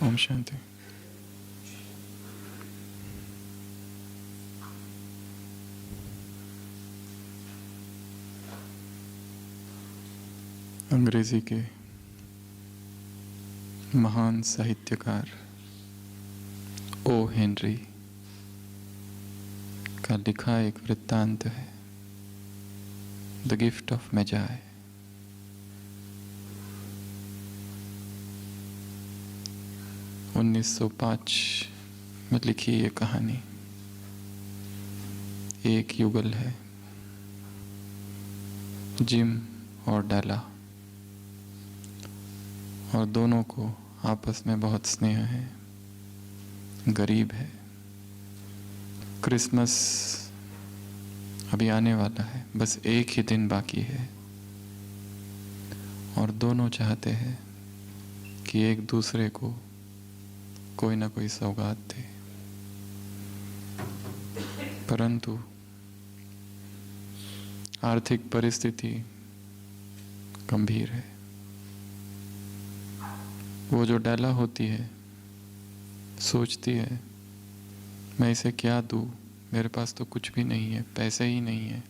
ओम शांति। अंग्रेजी के महान साहित्यकार ओ हेनरी का लिखा एक वृत्तांत है, द गिफ्ट ऑफ मैजाय। उन्नीस 1905 में लिखी ये कहानी एक युगल है। जिम और डाला, और दोनों को आपस में बहुत स्नेह है। गरीब है। क्रिसमस अभी आने वाला है, बस एक ही दिन बाकी है, और दोनों चाहते हैं कि एक दूसरे को कोई ना कोई सौगात दे, परंतु आर्थिक परिस्थिति गंभीर है। वो जो डाला होती है सोचती है, मैं इसे क्या दूँ, मेरे पास तो कुछ भी नहीं है, पैसे ही नहीं है।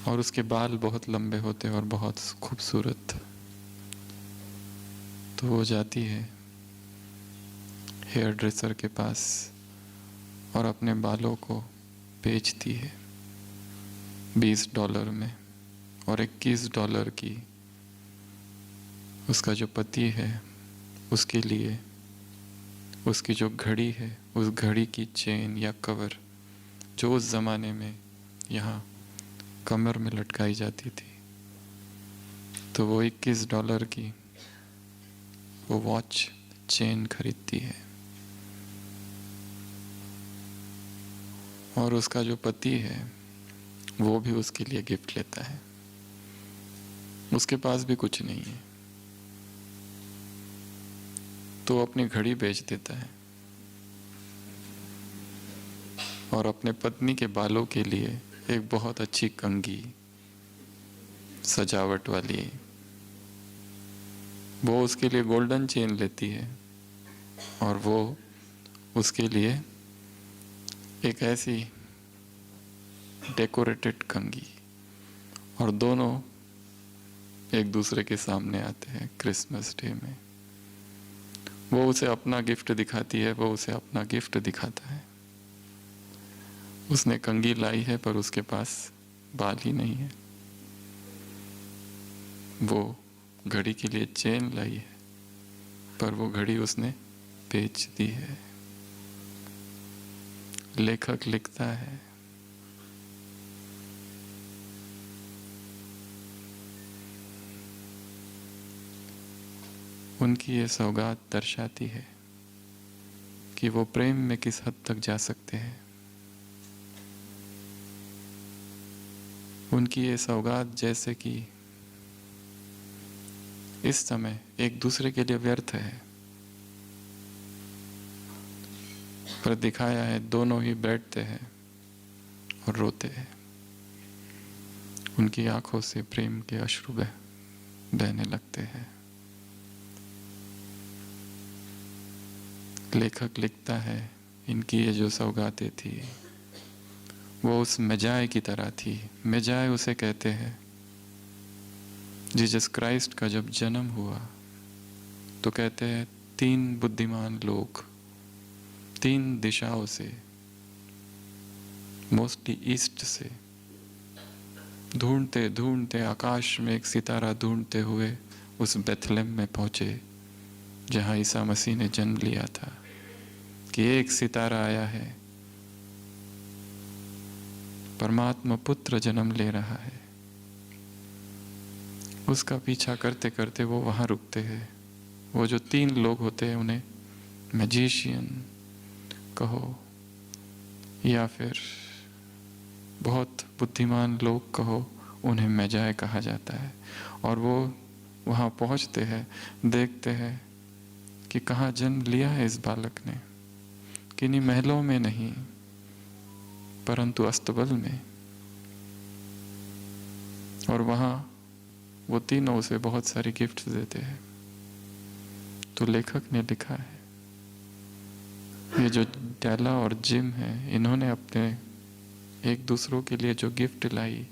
और उसके बाल बहुत लंबे होते हैं और बहुत खूबसूरत। तो वो जाती है हेयर ड्रेसर के पास और अपने बालों को बेचती है $20 में, और $21 की उसका जो पति है उसके लिए उसकी जो घड़ी है, उस घड़ी की चेन या कवर जो उस ज़माने में यहाँ कमर में लटकाई जाती थी, तो वो $21 की वो वॉच चेन खरीदती है। और उसका जो पति है वो भी उसके लिए गिफ्ट लेता है। उसके पास भी कुछ नहीं है, तो अपनी घड़ी बेच देता है और अपने पत्नी के बालों के लिए एक बहुत अच्छी कंघी सजावट वाली वो उसके लिए गोल्डन चेन लेती है, और वो उसके लिए एक ऐसी डेकोरेटेड कंघी। और दोनों एक दूसरे के सामने आते हैं क्रिसमस डे में। वो उसे अपना गिफ्ट दिखाती है, वो उसे अपना गिफ्ट दिखाता है। उसने कंघी लाई है पर उसके पास बाल ही नहीं है। वो घड़ी के लिए चेन लाई है पर वो घड़ी उसने बेच दी है। लेखक लिखता है, उनकी ये सौगात दर्शाती है कि वो प्रेम में किस हद तक जा सकते हैं। उनकी ये सौगात जैसे कि इस समय एक दूसरे के लिए व्यर्थ है, पर दिखाया है दोनों ही बैठते हैं और रोते हैं। उनकी आंखों से प्रेम के अश्रु बहने लगते हैं। लेखक लिखता है, इनकी ये जो सौगातें थी वो उस मेजाय की तरह थी। मेजाय उसे कहते हैं। जीसस क्राइस्ट का जब जन्म हुआ तो कहते हैं 3 बुद्धिमान लोग 3 दिशाओं से, मोस्टली ईस्ट से, ढूंढते ढूंढते आकाश में एक सितारा ढूंढते हुए उस बेथलेम में पहुंचे जहां ईसा मसीह ने जन्म लिया था, कि एक सितारा आया है, परमात्मा पुत्र जन्म ले रहा है। उसका पीछा करते करते वो वहां रुकते हैं। वो जो 3 लोग होते हैं उन्हें मैजिशियन कहो या फिर बहुत बुद्धिमान लोग कहो, उन्हें मैजाय कहा जाता है। और वो वहाँ पहुँचते हैं, देखते हैं कि कहाँ जन्म लिया है इस बालक ने, किन्हीं महलों में नहीं परंतु अस्तबल में। और वहाँ वो तीनों उसे बहुत सारी गिफ्ट देते हैं। तो लेखक ने लिखा है, ये जो डेला और जिम है, इन्होंने अपने एक दूसरों के लिए जो गिफ्ट लाई,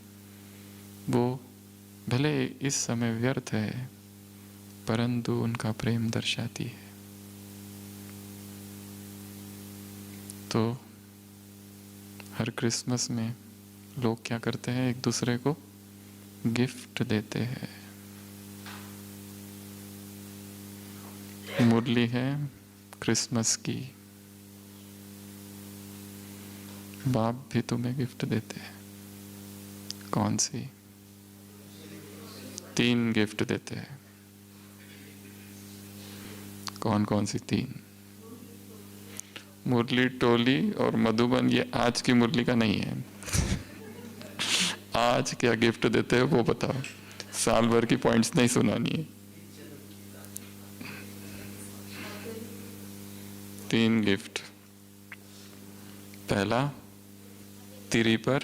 वो भले इस समय व्यर्थ है, परंतु उनका प्रेम दर्शाती है। तो हर क्रिसमस में लोग क्या करते हैं, एक दूसरे को गिफ्ट देते हैं। मुरली है क्रिसमस की, बाप भी तुम्हें गिफ्ट देते हैं। कौन सी? 3 गिफ्ट देते हैं। कौन कौन सी 3? मुरली, टोली और मधुबन। ये आज की मुरली का नहीं है। आज क्या गिफ्ट देते हैं वो बताओ, साल भर की पॉइंट्स नहीं सुनानी है। 3 गिफ्ट। पहला, तिरी पर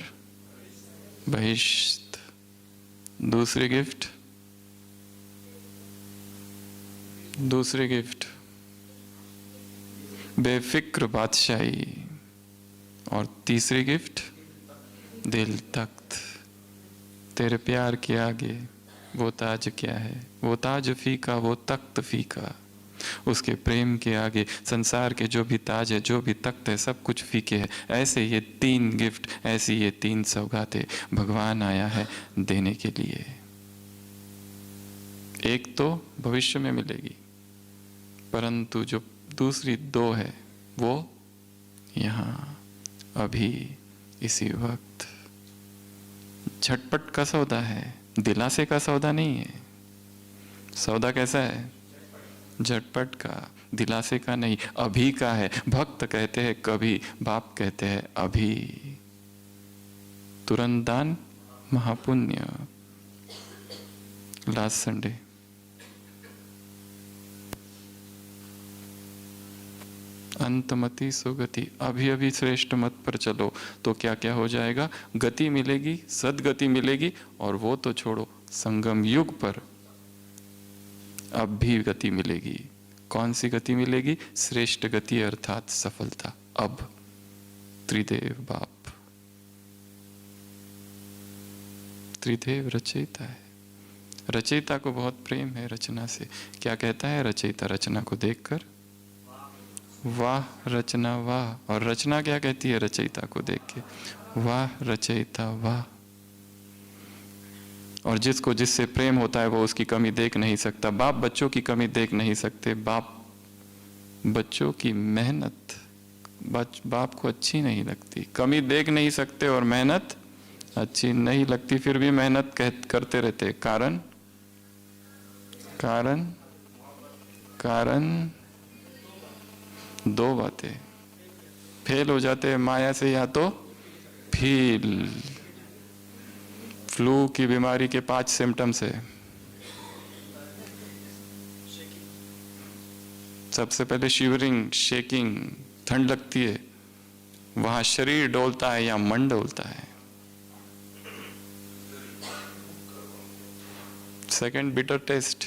बहिष्ठ। दूसरी गिफ्ट, बेफिक्र बादशाही। और तीसरी गिफ्ट, दिल तख्त। तेरे प्यार के आगे वो ताज क्या है, वो ताज फीका, वो तख्त फीका। उसके प्रेम के आगे संसार के जो भी ताज है, जो भी तख्त है, सब कुछ फीके है। ऐसे ये 3 गिफ्ट, ऐसी ये 3 सौगातें भगवान आया है देने के लिए। एक तो भविष्य में मिलेगी, परंतु जो दूसरी 2 है वो यहाँ अभी इसी वक्त। झटपट का सौदा है, दिलासे का सौदा नहीं है। सौदा कैसा है? झटपट का, दिलासे का नहीं, अभी का है। भक्त कहते हैं कभी, बाप कहते हैं अभी। तुरंत दान महापुण्य। लास्ट संडे अंतमति सुगति, अभी अभी श्रेष्ठ मत पर चलो तो क्या क्या हो जाएगा, गति मिलेगी, सदगति मिलेगी। और वो तो छोड़ो, संगम युग पर अब भी गति मिलेगी। कौन सी गति मिलेगी? श्रेष्ठ गति अर्थात सफलता। अब त्रिदेव बाप, त्रिदेव रचयिता है। रचयिता को बहुत प्रेम है रचना से। क्या कहता है रचयिता रचना को देखकर? वाह रचना वाह। और रचना क्या कहती है रचयिता को देख के? वाह रचयिता वाह। और जिसको जिससे प्रेम होता है वो उसकी कमी देख नहीं सकता। बाप बच्चों की कमी देख नहीं सकते। बाप बच्चों की मेहनत बाप को अच्छी नहीं लगती। कमी देख नहीं सकते और मेहनत अच्छी नहीं लगती, फिर भी मेहनत करते रहते। कारण कारण कारण 2 बातें। फेल हो जाते हैं माया से, या तो फील। फ्लू की बीमारी के 5 सिम्टम्स है। सबसे पहले शिवरिंग, शेकिंग, ठंड लगती है, वहां शरीर डोलता है या मन डोलता है। सेकंड, बिटर टेस्ट,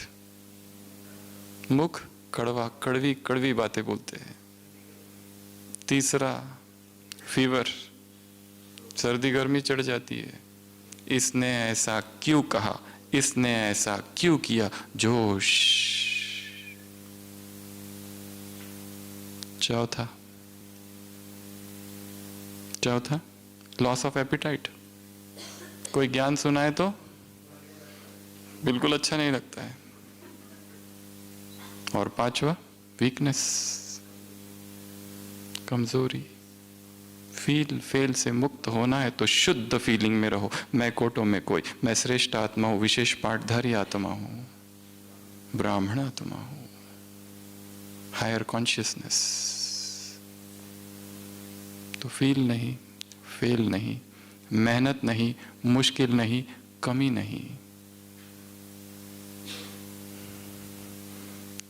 मुख कड़वा, कड़वी कड़वी बातें बोलते हैं। तीसरा, फीवर, सर्दी गर्मी चढ़ जाती है। इसने ऐसा क्यों कहा, इसने ऐसा क्यों किया, जोश। चौथा लॉस ऑफ एपिटाइट। कोई ज्ञान सुनाए तो बिल्कुल अच्छा नहीं लगता है। और 5वां, वीकनेस, कमजोरी। फेल से मुक्त होना है तो शुद्ध फीलिंग में रहो। मैं कोटों में कोई, मैं श्रेष्ठ आत्मा हूं, विशेष पाठधारी आत्मा हूं, ब्राह्मण आत्मा हूं, हायर कॉन्शियसनेस। तो फील नहीं, फेल नहीं, मेहनत नहीं, मुश्किल नहीं, कमी नहीं।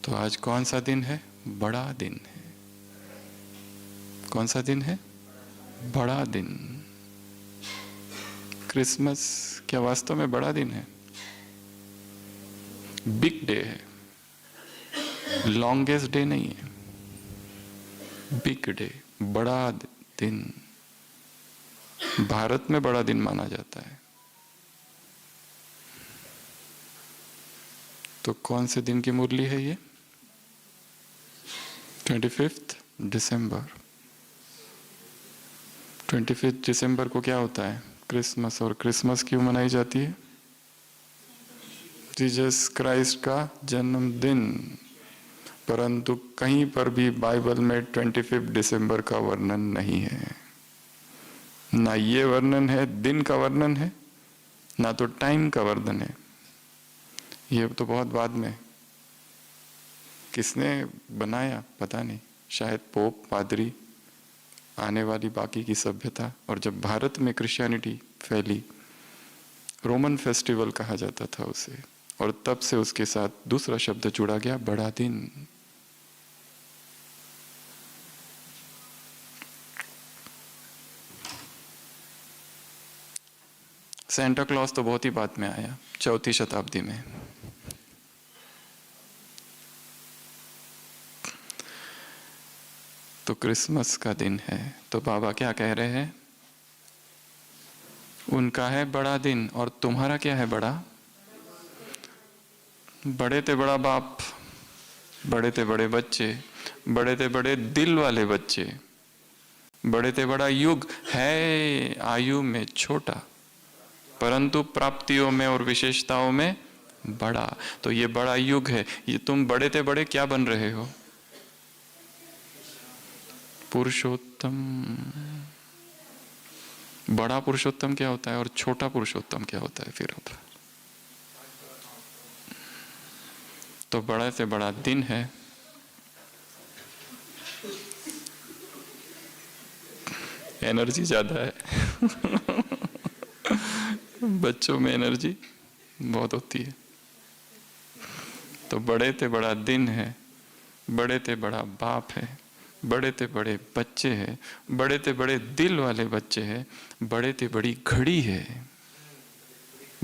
तो आज कौन सा दिन है? बड़ा दिन है। कौन सा दिन है? बड़ा दिन। क्रिसमस क्या वास्तव में बड़ा दिन है? बिग डे है। लॉन्गेस्ट डे नहीं है, बिग डे, बड़ा दिन। भारत में बड़ा दिन माना जाता है। तो कौन से दिन की मुरली है ये? 25 दिसंबर। 25 दिसंबर को क्या होता है? क्रिसमस। और क्रिसमस क्यों मनाई जाती है? जीसस क्राइस्ट का जन्मदिन। परंतु कहीं पर भी बाइबल में 25 दिसंबर का वर्णन नहीं है। ना ये वर्णन है, दिन का वर्णन है, ना तो टाइम का वर्णन है। ये तो बहुत बाद में किसने बनाया पता नहीं, शायद पोप, पादरी, आने वाली बाकी की सभ्यता। और जब भारत में क्रिश्चियनिटी फैली, रोमन फेस्टिवल कहा जाता था उसे, और तब से उसके साथ दूसरा शब्द जुड़ा गया, बड़ा दिन। सेंटा क्लॉज तो बहुत ही बाद में आया, 4वीं शताब्दी में। तो क्रिसमस का दिन है, तो बाबा क्या कह रहे हैं? उनका है बड़ा दिन, और तुम्हारा क्या है बड़ा? बड़े ते बड़ा बाप, बड़े ते बड़े बच्चे, बड़े ते बड़े दिल वाले बच्चे, बड़े ते बड़ा युग है, आयु में छोटा परंतु प्राप्तियों में और विशेषताओं में बड़ा। तो ये बड़ा युग है। ये तुम बड़े ते बड़े क्या बन रहे हो? पुरुषोत्तम। बड़ा पुरुषोत्तम क्या होता है और छोटा पुरुषोत्तम क्या होता है फिर? होता है तो बड़ा से बड़ा दिन है। एनर्जी ज्यादा है बच्चों में एनर्जी बहुत होती है। तो बड़े ते बड़ा दिन है, बड़े ते बड़ा बाप है, बड़े ते बड़े बच्चे हैं, बड़े ते बड़े दिल वाले बच्चे हैं, बड़े ते बड़ी घड़ी है,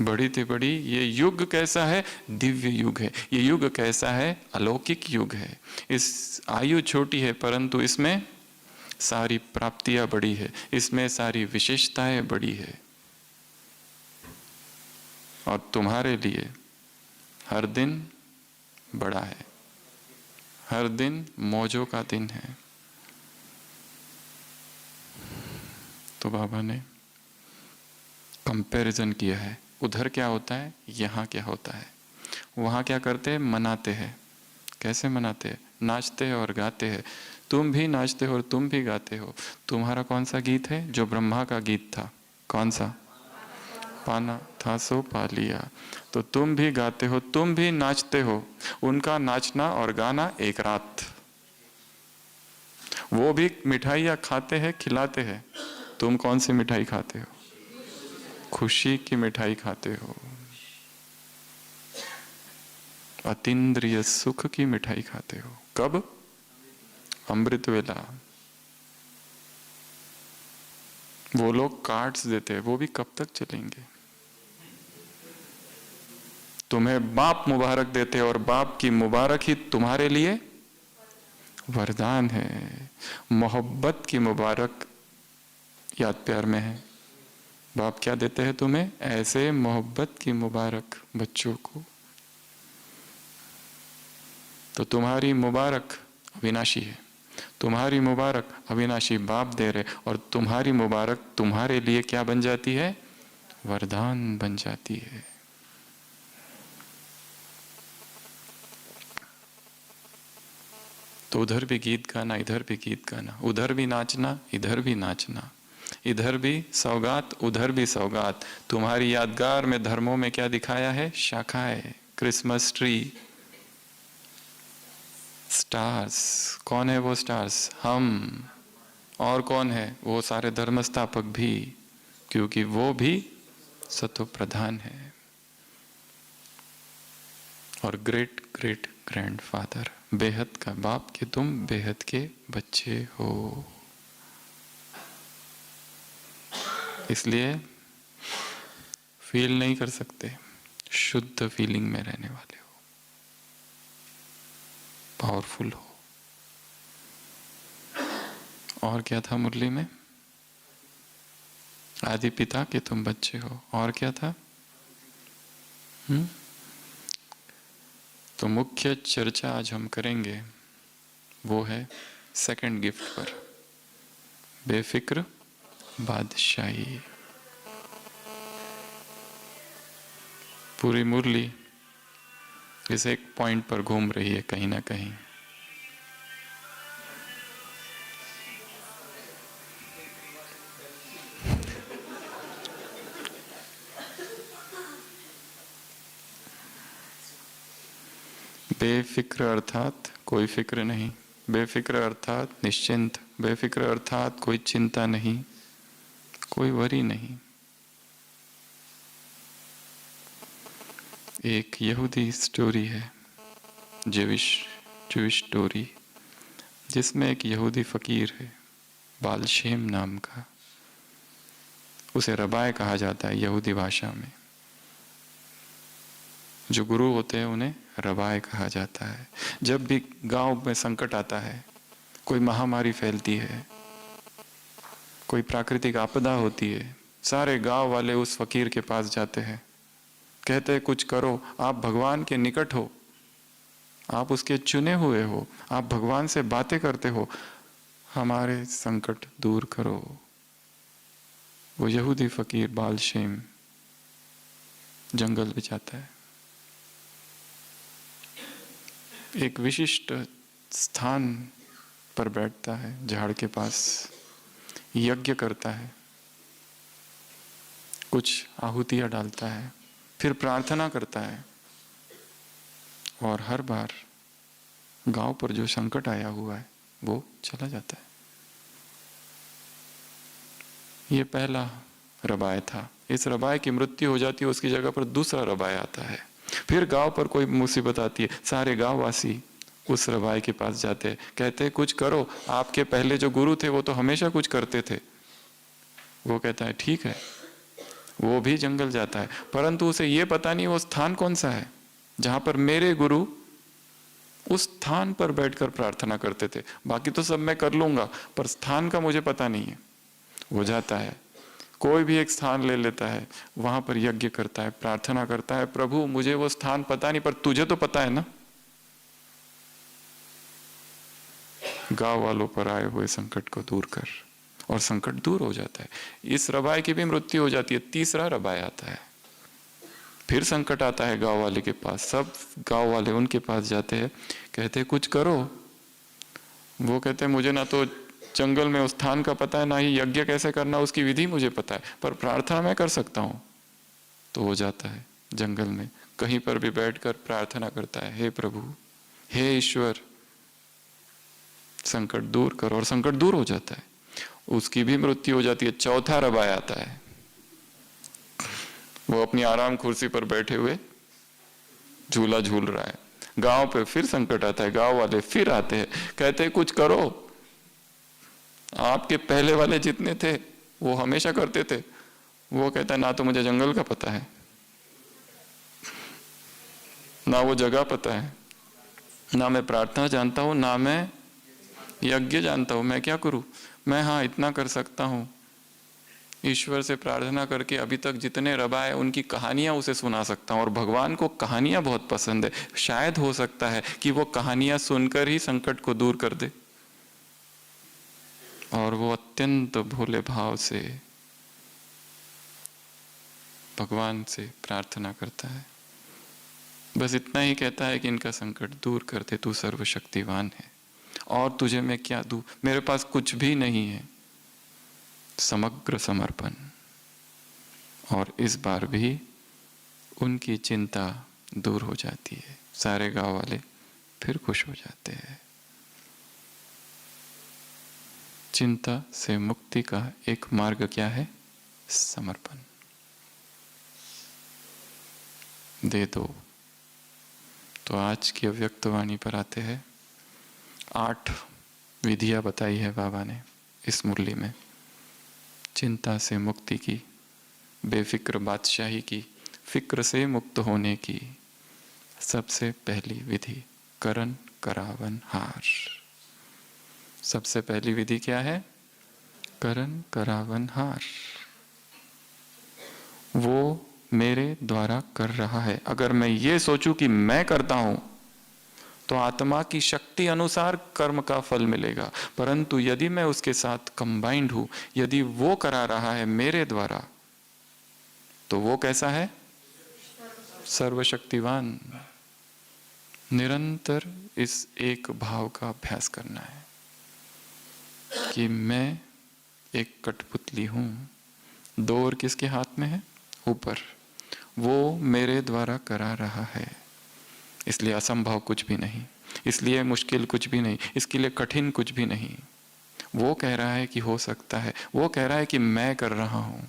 बड़ी ते बड़ी। ये युग कैसा है? दिव्य युग है। ये युग कैसा है? अलौकिक युग है। इस आयु छोटी है परंतु इसमें सारी प्राप्तियां बड़ी है, इसमें सारी विशेषताएं बड़ी है। और तुम्हारे लिए हर दिन बड़ा है, हर दिन मौजों का दिन है। तो बाबा ने कंपैरिजन किया है, उधर क्या होता है, यहाँ क्या होता है। वहाँ क्या करते हैं? मनाते हैं। कैसे मनाते हैं? नाचते हैं और गाते हैं। तुम भी नाचते हो और तुम भी गाते हो। तुम्हारा कौन सा गीत है जो ब्रह्मा का गीत था? कौन सा? पाना था सो पा लिया। तो तुम भी गाते हो, तुम भी नाचते हो। उनका नाचना और गाना एक रात। वो भी मिठाइयाँ खाते हैं, खिलाते हैं। तुम कौन सी मिठाई खाते हो? खुशी की मिठाई खाते हो, अतीन्द्रिय सुख की मिठाई खाते हो। कब? अमृत वेला। वो लोग कार्ड्स देते हैं, वो भी कब तक चलेंगे? तुम्हें बाप मुबारक देते हैं और बाप की मुबारक ही तुम्हारे लिए वरदान है। मोहब्बत की मुबारक याद प्यार में है। बाप क्या देते हैं तुम्हें? ऐसे मोहब्बत की मुबारक बच्चों को। तो तुम्हारी मुबारक अविनाशी है, तुम्हारी मुबारक अविनाशी बाप दे रहे, और तुम्हारी मुबारक तुम्हारे लिए क्या बन जाती है? वरदान बन जाती है। तो उधर भी गीत गाना, इधर भी गीत गाना, उधर भी नाचना, इधर भी नाचना, इधर भी सौगात, उधर भी सौगात। तुम्हारी यादगार में धर्मों में क्या दिखाया है? शाखाएं, क्रिसमस ट्री, स्टार्स। कौन है वो स्टार्स? हम। और कौन है? वो सारे धर्म स्थापक भी, क्योंकि वो भी सत्व प्रधान है। और ग्रेट ग्रेट ग्रैंडफादर, बेहद का बाप के तुम बेहद के बच्चे हो। इसलिए फील नहीं कर सकते, शुद्ध फीलिंग में रहने वाले हो। पावरफुल हो। और क्या था मुरली में? आदि पिता के तुम बच्चे हो। और क्या था? तो मुख्य चर्चा आज हम करेंगे वो है सेकंड गिफ्ट पर, बेफिक्र बादशाही। पूरी मुरली इस एक पॉइंट पर घूम रही है कहीं ना कहीं। बेफिक्र अर्थात कोई फिक्र नहीं, बेफिक्र अर्थात निश्चिंत, बेफिक्र अर्थात कोई चिंता नहीं, कोई वरी नहीं। एक यहूदी स्टोरी है, ज्यूइश स्टोरी, जिसमें एक यहूदी फकीर है बालशेम नाम का। उसे रबाय कहा जाता है यहूदी भाषा में। जो गुरु होते हैं उन्हें रबाय कहा जाता है। जब भी गांव में संकट आता है, कोई महामारी फैलती है, कोई प्राकृतिक आपदा होती है, सारे गांव वाले उस फकीर के पास जाते हैं, कहते हैं कुछ करो, आप भगवान के निकट हो, आप उसके चुने हुए हो, आप भगवान से बातें करते हो, हमारे संकट दूर करो। वो यहूदी फकीर बालशेम जंगल में जाता है, एक विशिष्ट स्थान पर बैठता है, झाड़ के पास यज्ञ करता है, कुछ आहुतियां डालता है, फिर प्रार्थना करता है, और हर बार गांव पर जो संकट आया हुआ है वो चला जाता है। ये पहला रबाय था। इस रबाय की मृत्यु हो जाती है, उसकी जगह पर दूसरा रबाय आता है। फिर गांव पर कोई मुसीबत आती है, सारे गांववासी उस रबाय के पास जाते हैं, कहते हैं कुछ करो, आपके पहले जो गुरु थे वो तो हमेशा कुछ करते थे। वो कहता है ठीक है, वो भी जंगल जाता है, परंतु उसे ये पता नहीं वो स्थान कौन सा है जहां पर मेरे गुरु उस स्थान पर बैठकर प्रार्थना करते थे। बाकी तो सब मैं कर लूंगा, पर स्थान का मुझे पता नहीं है। वो जाता है, कोई भी एक स्थान ले लेता है, वहां पर यज्ञ करता है, प्रार्थना करता है, प्रभु मुझे वो स्थान पता नहीं, पर तुझे तो पता है ना। गांव वालों पर आए हुए संकट को दूर कर, और संकट दूर हो जाता है। इस रबाय की भी मृत्यु हो जाती है। तीसरा रबाय आता है, फिर संकट आता है गांव वाले के पास, सब गांव वाले उनके पास जाते हैं, कहते हैं कुछ करो। वो कहते हैं मुझे ना तो जंगल में उस स्थान का पता है, ना ही यज्ञ कैसे करना उसकी विधि मुझे पता है, पर प्रार्थना मैं कर सकता हूं। तो हो जाता है जंगल में कहीं पर भी बैठकर प्रार्थना करता है, हे प्रभु, हे ईश्वर, संकट दूर करो, और संकट दूर हो जाता है। उसकी भी मृत्यु हो जाती है। चौथा रबाय आता है, वो अपनी आराम कुर्सी पर बैठे हुए झूला झूल रहा है। गांव पे फिर संकट आता है, गांव वाले फिर आते हैं, कहते हैं कुछ करो, आपके पहले वाले जितने थे वो हमेशा करते थे। वो कहता है ना तो मुझे जंगल का पता है, ना वो जगह पता है, ना मैं प्रार्थना जानता हूं, ना मैं यज्ञ जानता हूं, मैं क्या करूं। मैं हाँ इतना कर सकता हूं, ईश्वर से प्रार्थना करके अभी तक जितने रबाए उनकी कहानियां उसे सुना सकता हूं, और भगवान को कहानियां बहुत पसंद है। शायद हो सकता है कि वो कहानियां सुनकर ही संकट को दूर कर दे। और वो अत्यंत भोले भाव से भगवान से प्रार्थना करता है, बस इतना ही कहता है कि इनका संकट दूर कर दे, तू सर्वशक्तिवान है, और तुझे मैं क्या दूं, मेरे पास कुछ भी नहीं है। समग्र समर्पण। और इस बार भी उनकी चिंता दूर हो जाती है, सारे गांव वाले फिर खुश हो जाते हैं। चिंता से मुक्ति का एक मार्ग क्या है? समर्पण। दे दो। तो आज की अव्यक्त वाणी पर आते हैं। 8 विधियां बताई है बाबा ने इस मुरली में, चिंता से मुक्ति की, बेफिक्र बादशाही की, फिक्र से मुक्त होने की। सबसे पहली विधि करन करावन हार। सबसे पहली विधि क्या है? करन करावन हार। वो मेरे द्वारा कर रहा है। अगर मैं ये सोचूं कि मैं करता हूं तो आत्मा की शक्ति अनुसार कर्म का फल मिलेगा, परंतु यदि मैं उसके साथ कंबाइंड हूं, यदि वो करा रहा है मेरे द्वारा, तो वो कैसा है? सर्वशक्तिवान। निरंतर इस एक भाव का अभ्यास करना है कि मैं एक कठपुतली हूं। डोर किसके हाथ में है? ऊपर। वो मेरे द्वारा करा रहा है, इसलिए असंभव कुछ भी नहीं, इसलिए मुश्किल कुछ भी नहीं, इसके लिए कठिन कुछ भी नहीं। वो कह रहा है कि हो सकता है, वो कह रहा है कि मैं कर रहा हूं।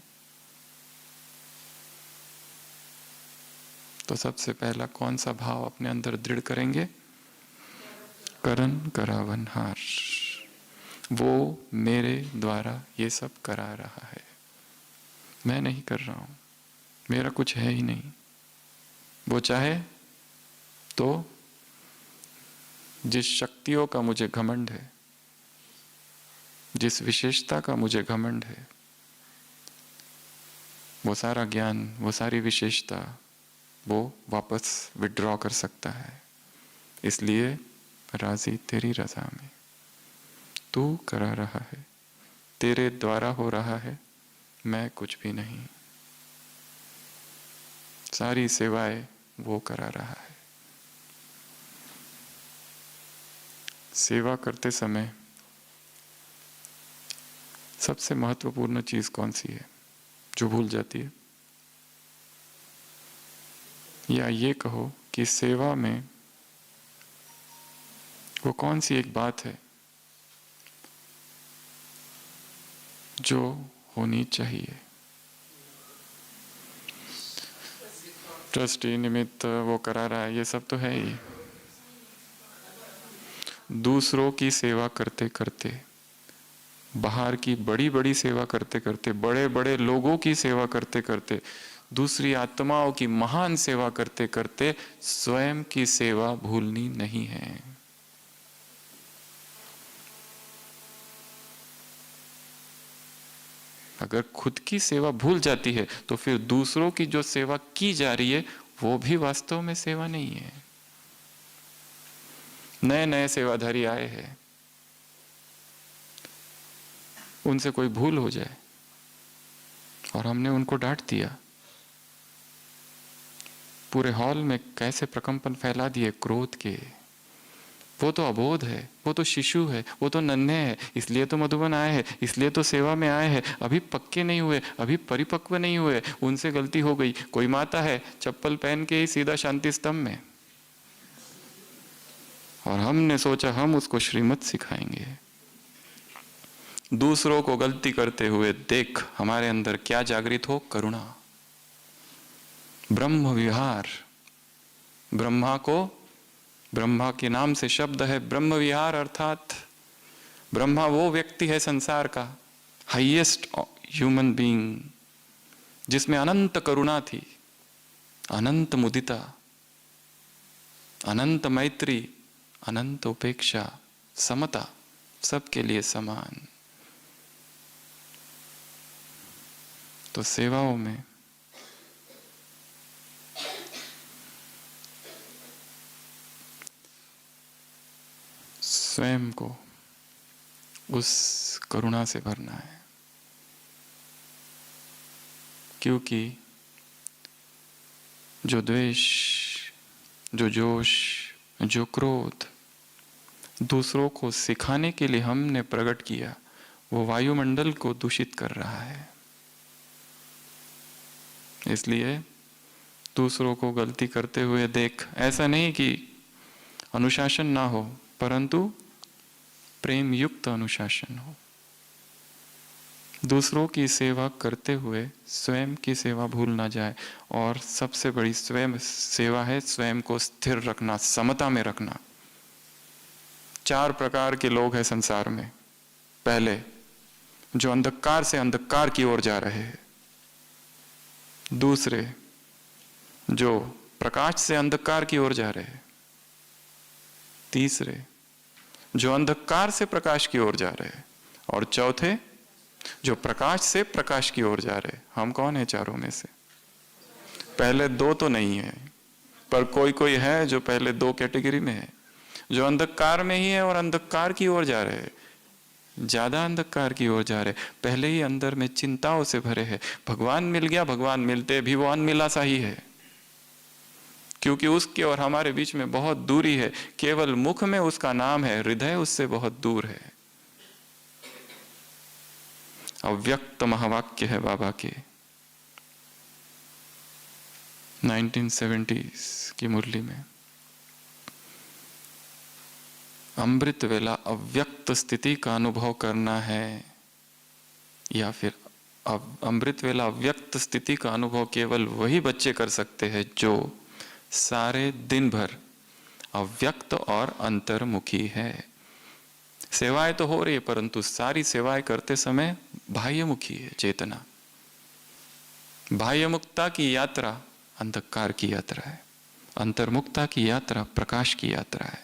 तो सबसे पहला कौन सा भाव अपने अंदर दृढ़ करेंगे? करन करावन हार। वो मेरे द्वारा ये सब करा रहा है, मैं नहीं कर रहा हूं, मेरा कुछ है ही नहीं। वो चाहे तो जिस शक्तियों का मुझे घमंड है, जिस विशेषता का मुझे घमंड है, वो सारा ज्ञान, वो सारी विशेषता वो वापस विड्रॉ कर सकता है। इसलिए राजी तेरी रजा में, तू करा रहा है, तेरे द्वारा हो रहा है, मैं कुछ भी नहीं। सारी सेवाएं वो करा रहा है। सेवा करते समय सबसे महत्वपूर्ण चीज कौन सी है जो भूल जाती है? या ये कहो कि सेवा में वो कौन सी एक बात है जो होनी चाहिए? ट्रस्टी निमित्त वो करा रहा है, ये सब तो है ही। दूसरों की सेवा करते करते, बाहर की बड़ी बड़ी सेवा करते करते, बड़े बड़े लोगों की सेवा करते करते, दूसरी आत्माओं की महान सेवा करते करते स्वयं की सेवा भूलनी नहीं है। अगर खुद की सेवा भूल जाती है तो फिर दूसरों की जो सेवा की जा रही है वो भी वास्तव में सेवा नहीं है। नए नए सेवाधारी आए हैं, उनसे कोई भूल हो जाए और हमने उनको डांट दिया, पूरे हॉल में कैसे प्रकंपन फैला दिए क्रोध के। वो तो अबोध है, वो तो शिशु है, वो तो नन्हे है, इसलिए तो मधुबन आए हैं, इसलिए तो सेवा में आए हैं, अभी पक्के नहीं हुए, अभी परिपक्व नहीं हुए, उनसे गलती हो गई। कोई माता है चप्पल पहन के ही सीधा शांति स्तंभ में, और हमने सोचा हम उसको श्रीमत सिखाएंगे। दूसरों को गलती करते हुए देख हमारे अंदर क्या जागृत हो? करुणा, ब्रह्म विहार। ब्रह्मा को, ब्रह्मा के नाम से शब्द है ब्रह्म विहार, अर्थात ब्रह्मा वो व्यक्ति है संसार का हाईएस्ट ह्यूमन बीइंग जिसमें अनंत करुणा थी, अनंत मुदिता, अनंत मैत्री, अनंत उपेक्षा, समता, सबके लिए समान। तो सेवाओं में स्वयं को उस करुणा से भरना है, क्योंकि जो द्वेष, जो जोश, जो क्रोध दूसरों को सिखाने के लिए हमने प्रकट किया, वो वायुमंडल को दूषित कर रहा है। इसलिए दूसरों को गलती करते हुए देख, ऐसा नहीं कि अनुशासन ना हो, परंतु प्रेम युक्त अनुशासन हो। दूसरों की सेवा करते हुए स्वयं की सेवा भूल ना जाए। और सबसे बड़ी स्वयं सेवा है स्वयं को स्थिर रखना, समता में रखना। 4 प्रकार के लोग हैं संसार में। पहले, जो अंधकार से अंधकार की ओर जा रहे हैं। दूसरे, जो प्रकाश से अंधकार की ओर जा रहे हैं। तीसरे जो अंधकार से प्रकाश की ओर जा रहे हैं, और चौथे जो प्रकाश से प्रकाश की ओर जा रहे हैं। हम कौन है चारों में से? पहले दो तो नहीं है, पर कोई कोई है जो पहले दो कैटेगरी में है, जो अंधकार में ही है और अंधकार की ओर जा रहे हैं, ज्यादा अंधकार की ओर जा रहे, पहले ही अंदर में चिंताओं से भरे हैं। भगवान मिल गया, भगवान मिलते भी वो अनमिला सा ही है, क्योंकि उसके और हमारे बीच में बहुत दूरी है। केवल मुख में उसका नाम है, हृदय उससे बहुत दूर है। अव्यक्त महावाक्य है बाबा के 1970s की मुरली में। अमृत वेला अव्यक्त स्थिति का अनुभव करना है, या फिर अमृत वेला अव्यक्त स्थिति का अनुभव केवल वही बच्चे कर सकते हैं जो सारे दिन भर अव्यक्त और अंतर्मुखी है। सेवाएं तो हो रही है, परंतु सारी सेवाएं करते समय बाह्यमुखी है चेतना। बाह्यमुक्ता की यात्रा अंधकार की यात्रा है, अंतर्मुक्ता की यात्रा प्रकाश की यात्रा है।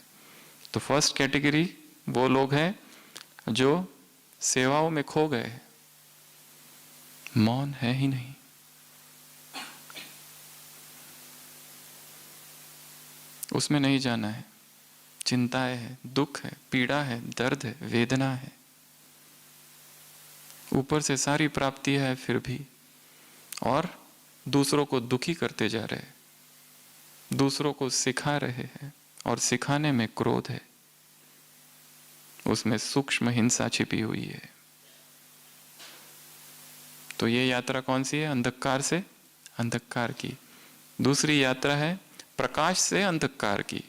तो फर्स्ट कैटेगरी वो लोग हैं जो सेवाओं में खो गए, मौन है ही नहीं। उसमें नहीं जाना है, चिंताएं है, दुख है, पीड़ा है, दर्द है, वेदना है, ऊपर से सारी प्राप्ति है फिर भी, और दूसरों को दुखी करते जा रहे हैं, दूसरों को सिखा रहे हैं, और सिखाने में क्रोध है, उसमें सूक्ष्म हिंसा छिपी हुई है। तो ये यात्रा कौन सी है? अंधकार से अंधकार की। दूसरी यात्रा है प्रकाश से अंधकार की।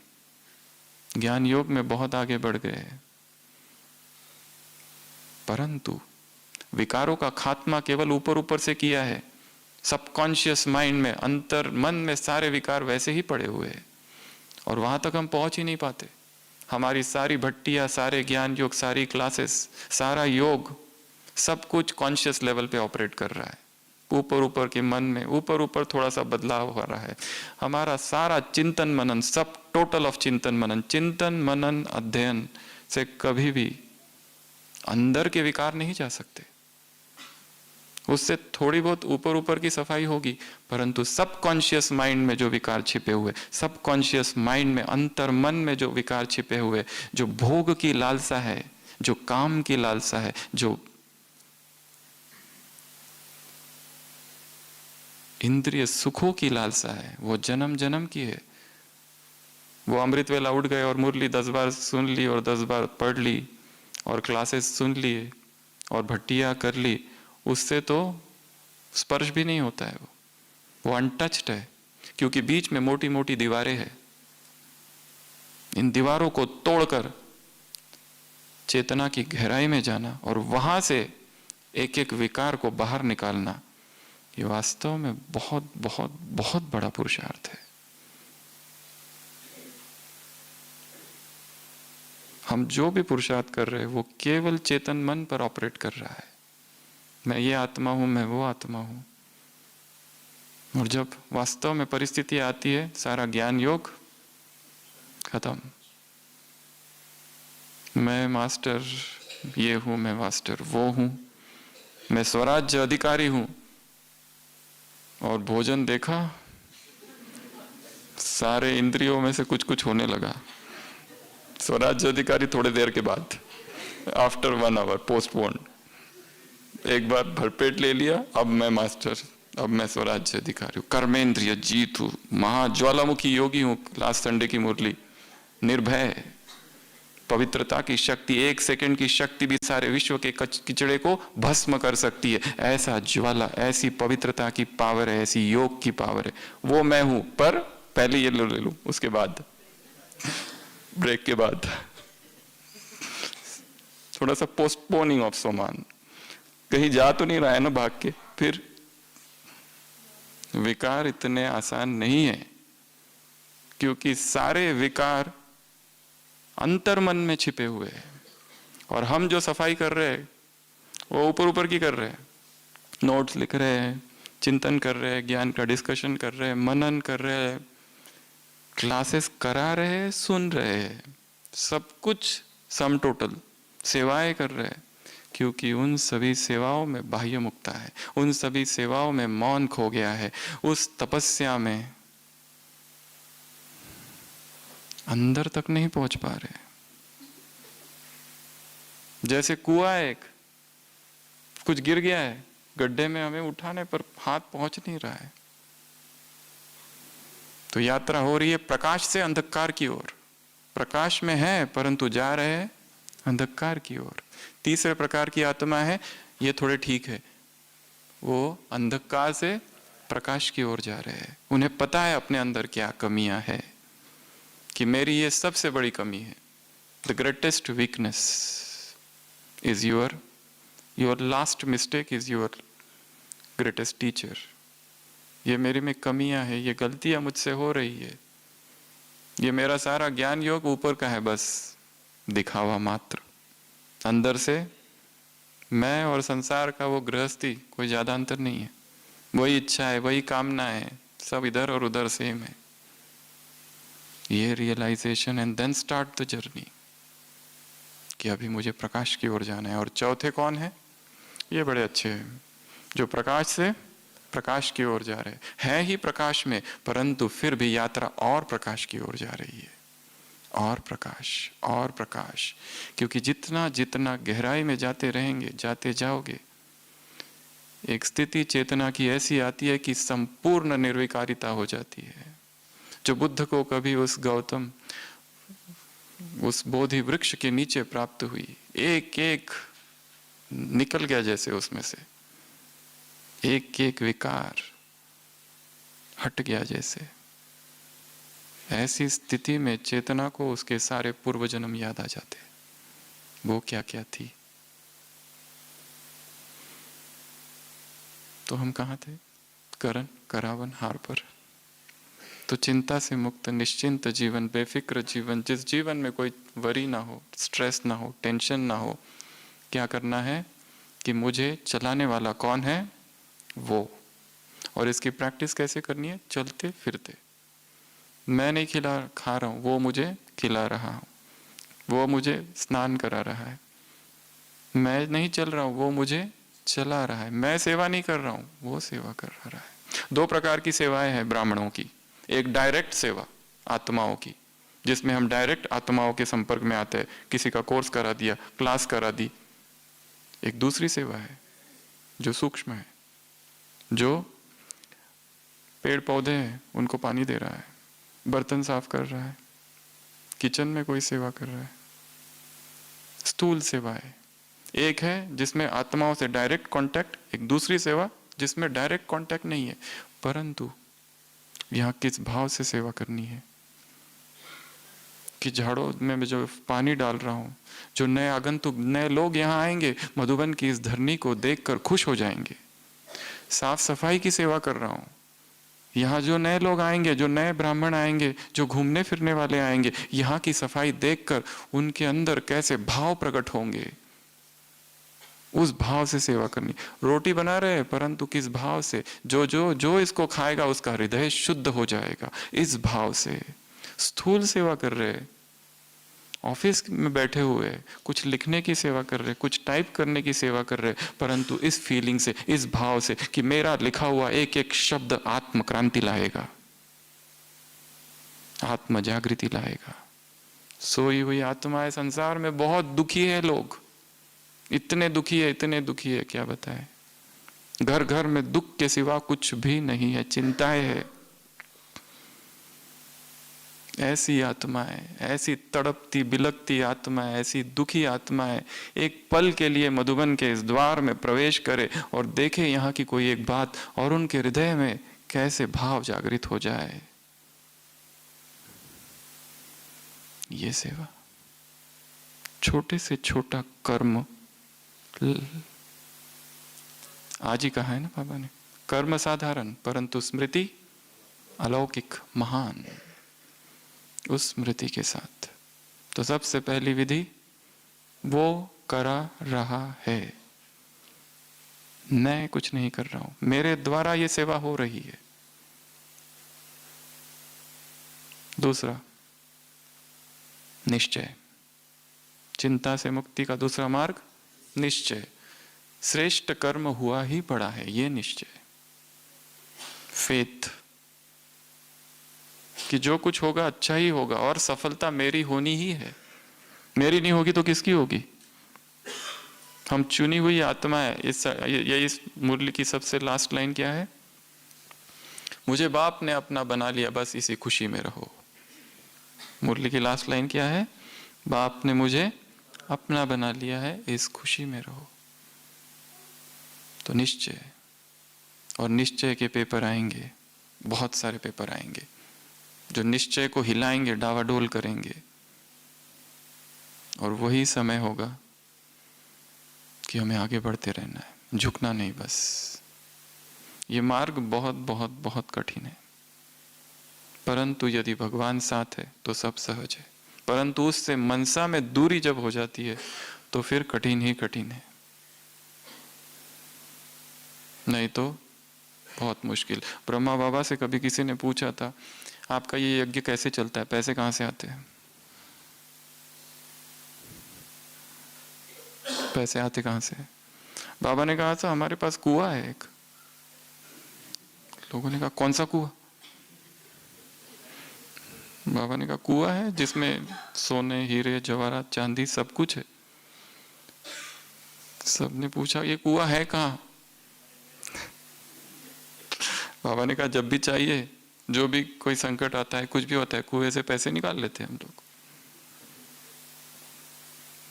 ज्ञान योग में बहुत आगे बढ़ गए हैं, परंतु विकारों का खात्मा केवल ऊपर ऊपर से किया है। सबकॉन्शियस माइंड में, अंतर मन में सारे विकार वैसे ही पड़े हुए हैं, और वहां तक हम पहुंच ही नहीं पाते। हमारी सारी भट्टियां, सारे ज्ञान योग, सारी क्लासेस, सारा योग, सब कुछ कॉन्शियस लेवल पे ऑपरेट कर रहा है। ऊपर ऊपर के मन में ऊपर ऊपर थोड़ा सा बदलाव हो रहा है। हमारा सारा चिंतन मनन, सब टोटल ऑफ चिंतन मनन अध्ययन से कभी भी अंदर के विकार नहीं जा सकते। उससे थोड़ी बहुत ऊपर ऊपर की सफाई होगी, परंतु सबकॉन्शियस माइंड में जो विकार छिपे हुए, सबकॉन्शियस माइंड में, अंतर मन में जो विकार छिपे हुए, जो भोग की लालसा है, जो काम की लालसा है, जो इंद्रिय सुखों की लालसा है, वो जन्म जन्म की है। वो अमृत वेला उठ गए और मुरली 10 बार सुन ली और 10 बार पढ़ ली और क्लासेस सुन लिए और भट्टियां कर ली, उससे तो स्पर्श भी नहीं होता है। वो अनटच्ड है, क्योंकि बीच में मोटी मोटी दीवारें हैं। इन दीवारों को तोड़कर चेतना की गहराई में जाना और वहां से एक एक विकार को बाहर निकालना, ये वास्तव में बहुत बहुत बहुत बड़ा पुरुषार्थ है। हम जो भी पुरुषार्थ कर रहे हैं वो केवल चेतन मन पर ऑपरेट कर रहा है। मैं ये आत्मा हूं, मैं वो आत्मा हूं। और जब वास्तव में परिस्थिति आती है, सारा ज्ञान योग खत्म। मैं मास्टर ये हूं, मैं मास्टर वो हूं, मैं स्वराज्य अधिकारी हूं। और भोजन देखा, सारे इंद्रियों में से कुछ कुछ होने लगा। स्वराज्य अधिकारी थोड़ी देर के बाद, आफ्टर 1 आवर पोस्टपोन, एक बार भरपेट ले लिया, अब मैं मास्टर, अब मैं स्वराज्य अधिकारी हूं, कर्मेंद्रिय जीत हूं, महाज्वालामुखी योगी हूं। लास्ट संडे की मुरली, निर्भय, पवित्रता की शक्ति, 1 सेकंड की शक्ति भी सारे विश्व के किचड़े को भस्म कर सकती है। ऐसा ज्वाला, ऐसी पवित्रता की पावर है, ऐसी योग की पावर है। वो मैं हूं, पर पहले ये ले लूं, उसके बाद ब्रेक के बाद थोड़ा सा पोस्टपोनिंग ऑफ सोमान। कहीं जा तो नहीं रहा है ना भाग के। फिर विकार इतने आसान नहीं है, क्योंकि सारे विकार अंतर मन में छिपे हुए हैं। और हम जो सफाई कर रहे हैं वो ऊपर ऊपर की कर रहे हैं, नोट्स लिख रहे हैं, चिंतन कर रहे हैं, ज्ञान का डिस्कशन कर रहे हैं, मनन कर रहे हैं, क्लासेस करा रहे हैं, सुन रहे हैं, सब कुछ सम टोटल सेवाएं कर रहे हैं, क्योंकि उन सभी सेवाओं में बाह्य मुक्ता है, उन सभी सेवाओं में मौन खो गया है, उस तपस्या में अंदर तक नहीं पहुंच पा रहे। जैसे कुआं है एक, कुछ गिर गया है गड्ढे में, हमें उठाने पर हाथ पहुंच नहीं रहा है। तो यात्रा हो रही है प्रकाश से अंधकार की ओर। प्रकाश में है परंतु जा रहे हैं अंधकार की ओर। तीसरे प्रकार की आत्मा है, ये थोड़े ठीक है, वो अंधकार से प्रकाश की ओर जा रहे हैं। उन्हें पता है अपने अंदर क्या कमियां है, कि मेरी ये सबसे बड़ी कमी है। The greatest weakness is your last mistake is your greatest teacher. ये मेरी में कमियां है, ये गलतियां मुझसे हो रही है, ये मेरा सारा ज्ञान योग ऊपर का है, बस दिखावा मात्र। अंदर से मैं और संसार का वो गृहस्थी कोई ज्यादा अंतर नहीं है, वही इच्छा है, वही कामना है, सब इधर और उधर सेम है। ये realisation and then start the journey, कि अभी मुझे प्रकाश की ओर जाना है। और चौथे कौन है? ये बड़े अच्छे हैं, जो प्रकाश से प्रकाश की ओर जा रहे हैं ही प्रकाश में, परंतु फिर भी यात्रा और प्रकाश की ओर जा रही है, और प्रकाश और प्रकाश। क्योंकि जितना जितना गहराई में जाते रहेंगे, जाते जाओगे, एक स्थिति चेतना की ऐसी आती है कि संपूर्ण निर्विकारिता हो जाती है। जो बुद्ध को कभी उस गौतम, उस बोधि वृक्ष के नीचे प्राप्त हुई, एक एक निकल गया जैसे उसमें से, एक एक विकार हट गया जैसे। ऐसी स्थिति में चेतना को उसके सारे पूर्व जन्म याद आ जाते, वो क्या क्या थी। तो हम कहाँ थे? करण करावन हार पर। तो चिंता से मुक्त निश्चिंत जीवन, बेफिक्र जीवन, जिस जीवन में कोई वरी ना हो, स्ट्रेस ना हो, टेंशन ना हो, क्या करना है कि मुझे चलाने वाला कौन है? वो। और इसकी प्रैक्टिस कैसे करनी है? चलते फिरते। मैं नहीं खा रहा हूं, वो मुझे खिला रहा हूं, वो मुझे स्नान करा रहा है। मैं नहीं चल रहा हूं, वो मुझे चला रहा है। मैं सेवा नहीं कर रहा हूं, वो सेवा कर रहा है। दो प्रकार की सेवाएं हैं ब्राह्मणों की। एक डायरेक्ट सेवा आत्माओं की, जिसमें हम डायरेक्ट आत्माओं के संपर्क में आते हैं, किसी का कोर्स करा दिया, क्लास करा दी। एक दूसरी सेवा है जो सूक्ष्म है, जो पेड़ पौधे हैं उनको पानी दे रहा है, बर्तन साफ कर रहा है, किचन में कोई सेवा कर रहा है। स्थूल सेवा है। एक है जिसमें आत्माओं से डायरेक्ट कांटेक्ट, एक दूसरी सेवा जिसमें डायरेक्ट कांटेक्ट नहीं है, परंतु यहाँ किस भाव से सेवा करनी है। कि झाड़ों में मैं जो पानी डाल रहा हूँ, जो नए आगंतुक नए लोग यहाँ आएंगे, मधुबन की इस धरनी को देखकर खुश हो जाएंगे। साफ सफाई की सेवा कर रहा हूँ, यहाँ जो नए लोग आएंगे, जो नए ब्राह्मण आएंगे, जो घूमने फिरने वाले आएंगे, यहाँ की सफाई देखकर उनके अंदर कैसे भाव प्रकट होंगे, उस भाव से सेवा करनी। रोटी बना रहे हैं परंतु किस भाव से? जो जो जो इसको खाएगा उसका हृदय शुद्ध हो जाएगा, इस भाव से। स्थूल सेवा कर रहे हैं, ऑफिस में बैठे हुए कुछ लिखने की सेवा कर रहे, कुछ टाइप करने की सेवा कर रहे, परंतु इस फीलिंग से, इस भाव से कि मेरा लिखा हुआ एक एक शब्द आत्म क्रांति लाएगा, आत्म जागृति लाएगा। सोई हुई आत्माएं संसार में बहुत दुखी है, लोग इतने दुखी है, इतने दुखी है, क्या बताएं। घर घर में दुख के सिवा कुछ भी नहीं है, चिंताएं है। ऐसी आत्माएं, ऐसी तड़पती बिलकती आत्माएं, ऐसी दुखी आत्माएं एक पल के लिए मधुबन के इस द्वार में प्रवेश करे और देखे यहाँ की कोई एक बात, और उनके हृदय में कैसे भाव जागृत हो जाए। ये सेवा, छोटे से छोटा कर्म। आज ही कहा है ना बाबा ने, कर्म साधारण परंतु स्मृति अलौकिक महान। उस स्मृति के साथ तो सबसे पहली विधि वो करा रहा है, मैं कुछ नहीं कर रहा हूं, मेरे द्वारा ये सेवा हो रही है। दूसरा निश्चय, चिंता से मुक्ति का दूसरा मार्ग निश्चय। श्रेष्ठ कर्म हुआ ही पड़ा है, ये निश्चय, फेथ, कि जो कुछ होगा अच्छा ही होगा और सफलता मेरी होनी ही है। मेरी नहीं होगी तो किसकी होगी? हम चुनी हुई आत्मा है। इस मुरली की सबसे लास्ट लाइन क्या है? मुझे बाप ने अपना बना लिया, बस इसी खुशी में रहो। मुरली की लास्ट लाइन क्या है? बाप ने मुझे अपना बना लिया है, इस खुशी में रहो। तो निश्चय, और निश्चय के पेपर आएंगे, बहुत सारे पेपर आएंगे जो निश्चय को हिलाएंगे, डावाडोल करेंगे। और वही समय होगा कि हमें आगे बढ़ते रहना है, झुकना नहीं बस। ये मार्ग बहुत बहुत बहुत कठिन है, परंतु यदि भगवान साथ है तो सब सहज है। परंतु उससे मनसा में दूरी जब हो जाती है तो फिर कठिन ही कठिन है, नहीं तो बहुत मुश्किल। ब्रह्मा बाबा से कभी किसी ने पूछा था, आपका ये यज्ञ कैसे चलता है, पैसे कहाँ से आते हैं? पैसे आते कहाँ से? बाबा ने कहा था हमारे पास कुआं है एक। लोगों ने कहा कौन सा कुआं? बाबा ने कहा कुआं है जिसमें सोने, हीरे, जवाहरात, चांदी सब कुछ है। सबने पूछा ये कुआं है कहाँ? बाबा ने कहा जब भी चाहिए, जो भी कोई संकट आता है, कुछ भी होता है, कुएं से पैसे निकाल लेते हैं हम लोग।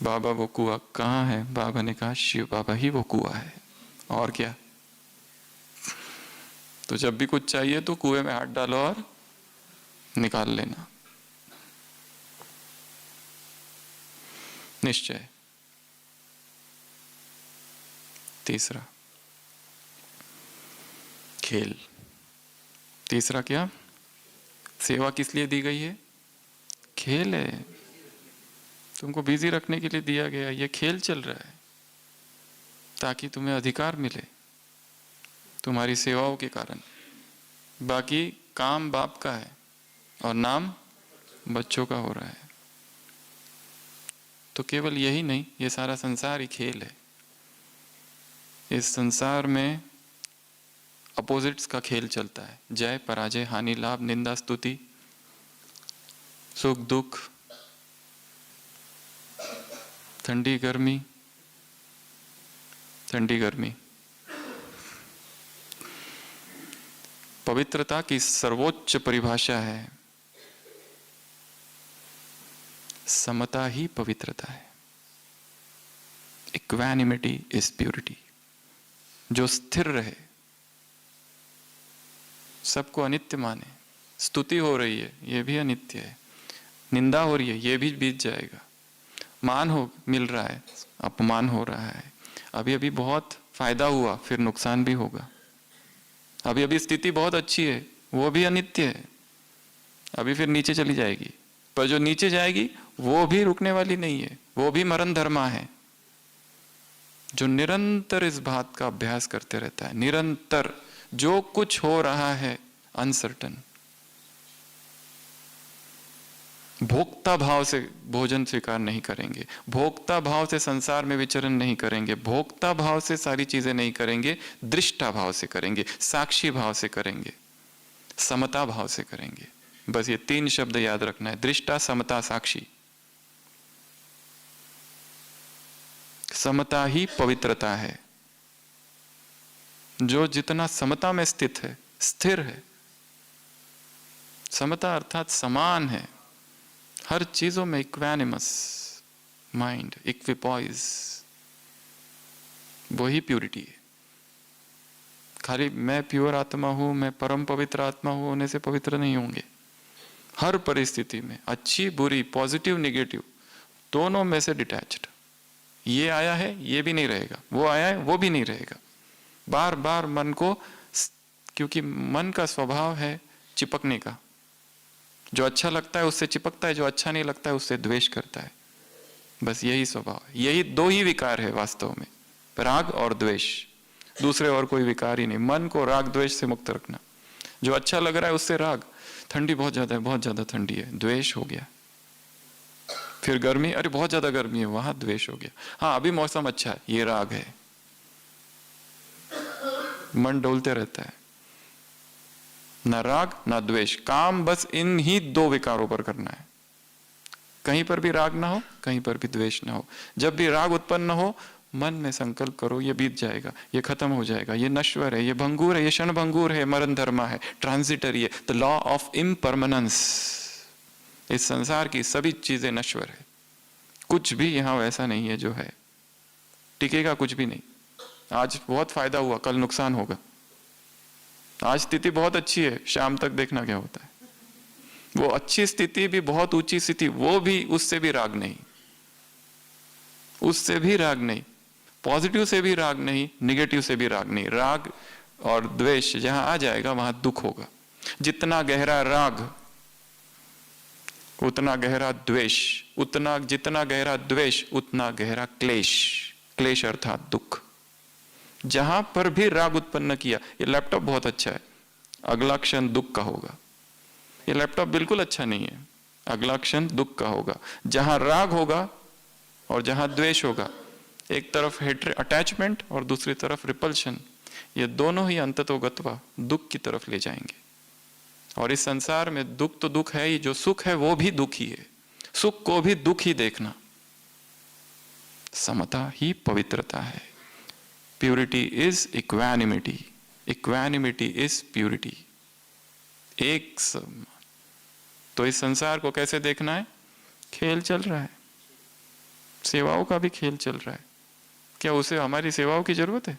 बाबा वो कुआं कहाँ है? बाबा ने कहा शिव बाबा ही वो कुआं है, और क्या। तो जब भी कुछ चाहिए तो कुएं में हाथ डालो और निकाल लेना। निश्चय। तीसरा खेल। तीसरा क्या? सेवा किस लिए दी गई है? खेल है, तुमको बिजी रखने के लिए दिया गया। ये खेल चल रहा है ताकि तुम्हें अधिकार मिले तुम्हारी सेवाओं के कारण। बाकी काम बाप का है और नाम बच्चों का हो रहा है। तो केवल यही नहीं, ये सारा संसार ही खेल है। इस संसार में अपोजिट्स का खेल चलता है, जय पराजय, हानि लाभ, निंदा स्तुति, सुख दुख, ठंडी गर्मी। ठंडी गर्मी। पवित्रता की सर्वोच्च परिभाषा है, समता ही पवित्रता है। Equanimity is purity. जो स्थिर रहे, सबको अनित्य माने। स्तुति हो रही है, ये भी अनित्य है। निंदा हो रही है, ये भी बीत जाएगा। मान हो मिल रहा है, अपमान हो रहा है। अभी अभी बहुत फायदा हुआ, फिर नुकसान भी होगा। अभी अभी स्थिति बहुत अच्छी है, वो भी अनित्य है, अभी फिर नीचे चली जाएगी। पर जो नीचे जाएगी वो भी रुकने वाली नहीं है, वो भी मरण धर्मा है। जो निरंतर इस बात का अभ्यास करते रहता है, निरंतर जो कुछ हो रहा है अनसर्टन। भोक्ता भाव से भोजन स्वीकार नहीं करेंगे, भोक्ता भाव से संसार में विचरण नहीं करेंगे, भोक्ता भाव से सारी चीजें नहीं करेंगे, दृष्टा भाव से करेंगे, साक्षी भाव से करेंगे, समता भाव से करेंगे। बस ये तीन शब्द याद रखना है, दृष्टा, समता, साक्षी। समता ही पवित्रता है। जो जितना समता में स्थित है, स्थिर है, समता अर्थात समान है, हर चीजों में इक्वानिमस माइंड, इक्विपॉइज, वही प्यूरिटी है। खाली मैं प्योर आत्मा हूं, मैं परम पवित्र आत्मा हूं होने से पवित्र नहीं होंगे। हर परिस्थिति में अच्छी बुरी, पॉजिटिव निगेटिव, दोनों में से डिटैच्ड। ये आया है, ये भी नहीं रहेगा, वो आया है, वो भी नहीं रहेगा। बार बार मन को, क्योंकि मन का स्वभाव है चिपकने का। जो अच्छा लगता है उससे चिपकता है, जो अच्छा नहीं लगता है उससे द्वेष करता है। बस यही स्वभाव है। यही दो ही विकार है वास्तव में, राग और द्वेष। दूसरे और कोई विकार ही नहीं। मन को राग द्वेष से मुक्त रखना। जो अच्छा लग रहा है उससे राग, ठंडी बहुत ज्यादा है, बहुत ज्यादा ठंडी है, द्वेष हो गया। फिर गर्मी, अरे बहुत ज्यादा गर्मी है, वहां द्वेष हो गया। हाँ अभी मौसम अच्छा है, ये राग है। मन डोलते रहता है, ना राग ना द्वेष। काम बस इन ही दो विकारों पर करना है, कहीं पर भी राग ना हो, कहीं पर भी द्वेष ना हो। जब भी राग उत्पन्न हो, मन में संकल्प करो ये बीत जाएगा, ये खत्म हो जाएगा, ये नश्वर है, ये भंगुर है, ये क्षण भंगुर है, मरण धर्मा है, ट्रांजिटरी है, द लॉ ऑफ इम्परमानेंस। इस संसार की सभी चीजें नश्वर है, कुछ भी यहां वैसा नहीं है जो है, टिकेगा कुछ भी नहीं। आज बहुत फायदा हुआ, कल नुकसान होगा। आज स्थिति बहुत अच्छी है, शाम तक देखना क्या होता है। वो अच्छी स्थिति भी, बहुत ऊंची स्थिति, वो भी, उससे भी राग नहीं, उससे भी राग नहीं, पॉजिटिव से भी राग नहीं, निगेटिव से भी राग नहीं। राग और द्वेष जहां आ जाएगा वहां दुख होगा। जितना गहरा राग उतना गहरा द्वेष, उतना जितना गहरा द्वेष उतना गहरा क्लेश। क्लेश अर्थात दुख। जहां पर भी राग उत्पन्न किया, ये लैपटॉप बहुत अच्छा है, अगला क्षण दुख का होगा। ये लैपटॉप बिल्कुल अच्छा नहीं है, अगला क्षण दुख का होगा। जहां राग होगा और जहां द्वेष होगा, एक तरफ अटैचमेंट और दूसरी तरफ रिपल्शन, ये दोनों ही अंततोगत्वा दुख की तरफ ले जाएंगे। और इस संसार में दुख तो दुख है ही, जो सुख है वो भी दुख ही है। सुख को भी दुख ही देखना, समता ही पवित्रता है। Purity is equanimity, equanimity is purity. एक सम। तो इस संसार को कैसे देखना है? खेल चल रहा है, सेवाओं का भी खेल चल रहा है। क्या उसे हमारी सेवाओं की जरूरत है?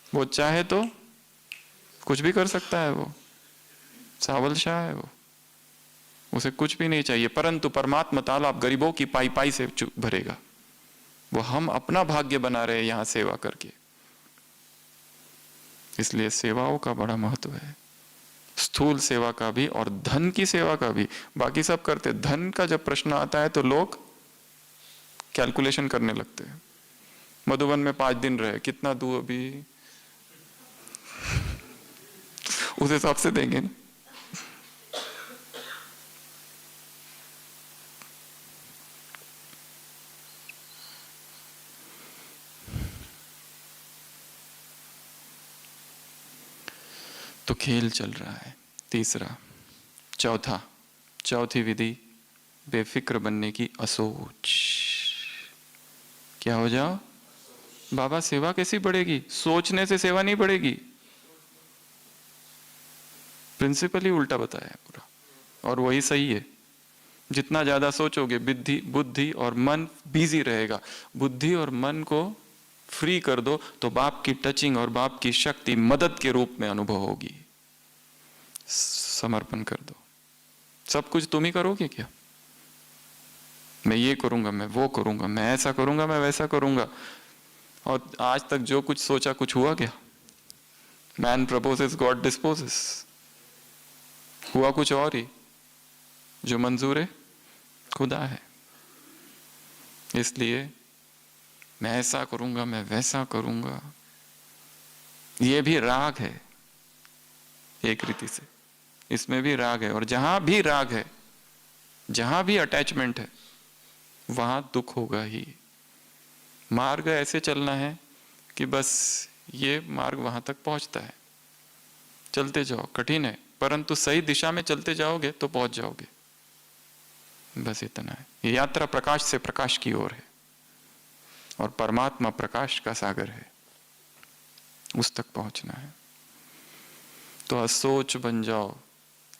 वो चाहे तो कुछ भी कर सकता है, वो सावल शाह है, वो, उसे कुछ भी नहीं चाहिए। परंतु परमात्मा तालाब गरीबों की पाई पाई से भरेगा। वो हम अपना भाग्य बना रहे हैं यहां सेवा करके। इसलिए सेवाओं का बड़ा महत्व है, स्थूल सेवा का भी और धन की सेवा का भी। बाकी सब करते, धन का जब प्रश्न आता है तो लोग कैलकुलेशन करने लगते हैं। मधुबन में 5 दिन रहे, कितना दूं अभी, उस हिसाब से देंगे ना। तो खेल चल रहा है। तीसरा, चौथी विधि, बेफिक्र बनने की असोच। क्या हो जाओ? बाबा सेवा कैसी बढ़ेगी? सोचने से सेवा नहीं बढ़ेगी। प्रिंसिपल ही उल्टा बताया पूरा, और वही सही है। जितना ज्यादा सोचोगे, बुद्धि और मन बिजी रहेगा। बुद्धि और मन को फ्री कर दो तो बाप की टचिंग और बाप की शक्ति मदद के रूप में अनुभव होगी। समर्पण कर दो। सब कुछ तुम ही करोगे क्या? मैं ये करूंगा, मैं वो करूंगा, मैं ऐसा करूंगा, मैं वैसा करूंगा। और आज तक जो कुछ सोचा कुछ हुआ क्या? Man proposes, God disposes. हुआ कुछ और ही, जो मंजूर है खुदा है। इसलिए मैं ऐसा करूंगा, मैं वैसा करूंगा, ये भी राग है एक रीति से। इसमें भी राग है, और जहां भी राग है, जहां भी अटैचमेंट है, वहां दुख होगा ही। मार्ग ऐसे चलना है कि बस ये मार्ग वहां तक पहुंचता है, चलते जाओ। कठिन है, परंतु सही दिशा में चलते जाओगे तो पहुंच जाओगे। बस इतना है। ये यात्रा प्रकाश से प्रकाश की ओर है, और परमात्मा प्रकाश का सागर है, उस तक पहुंचना है। तो असोच बन जाओ।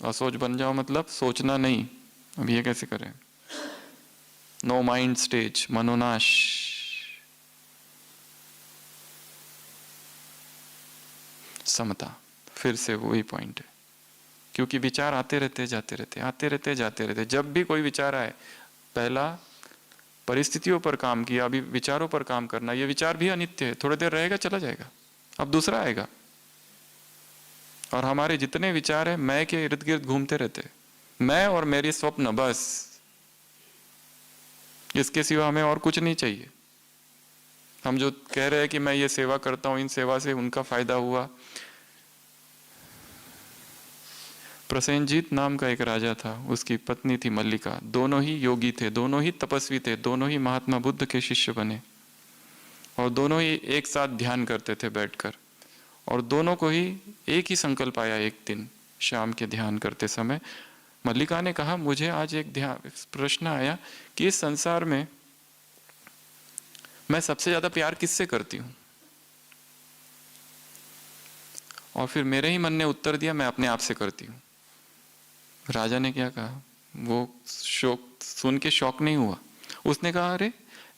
असोच बन जाओ मतलब सोचना नहीं। अब ये कैसे करें? नो माइंड स्टेज, मनोनाश। समता, फिर से वही पॉइंट है। क्योंकि विचार आते रहते, जाते रहते, आते रहते, जाते रहते। जब भी कोई विचार आए, पहला परिस्थितियों पर काम किया, अभी विचारों पर काम करना। ये विचार भी अनित्य है, थोड़ी देर रहेगा चला जाएगा, अब दूसरा आएगा। और हमारे जितने विचार है मैं के इर्द गिर्द घूमते रहते, मैं और मेरी स्वप्न, बस। इसके सिवा हमें और कुछ नहीं चाहिए। हम जो कह रहे हैं कि मैं ये सेवा करता हूं, इन सेवा से उनका फायदा हुआ, प्रसेनजीत नाम का एक राजा था, उसकी पत्नी थी मल्लिका। दोनों ही योगी थे, दोनों ही तपस्वी थे, दोनों ही महात्मा बुद्ध के शिष्य बने और दोनों ही एक साथ ध्यान करते थे बैठकर। और दोनों को ही एक ही संकल्प आया एक दिन शाम के ध्यान करते समय। मल्लिका ने कहा, मुझे आज एक ध्यान प्रश्न आया कि इस संसार में मैं सबसे ज्यादा प्यार किससे करती हूं? और फिर मेरे ही मन ने उत्तर दिया, मैं अपने आप से करती हूं। राजा ने क्या कहा, वो शौक सुन के शौक नहीं हुआ। उसने कहा, अरे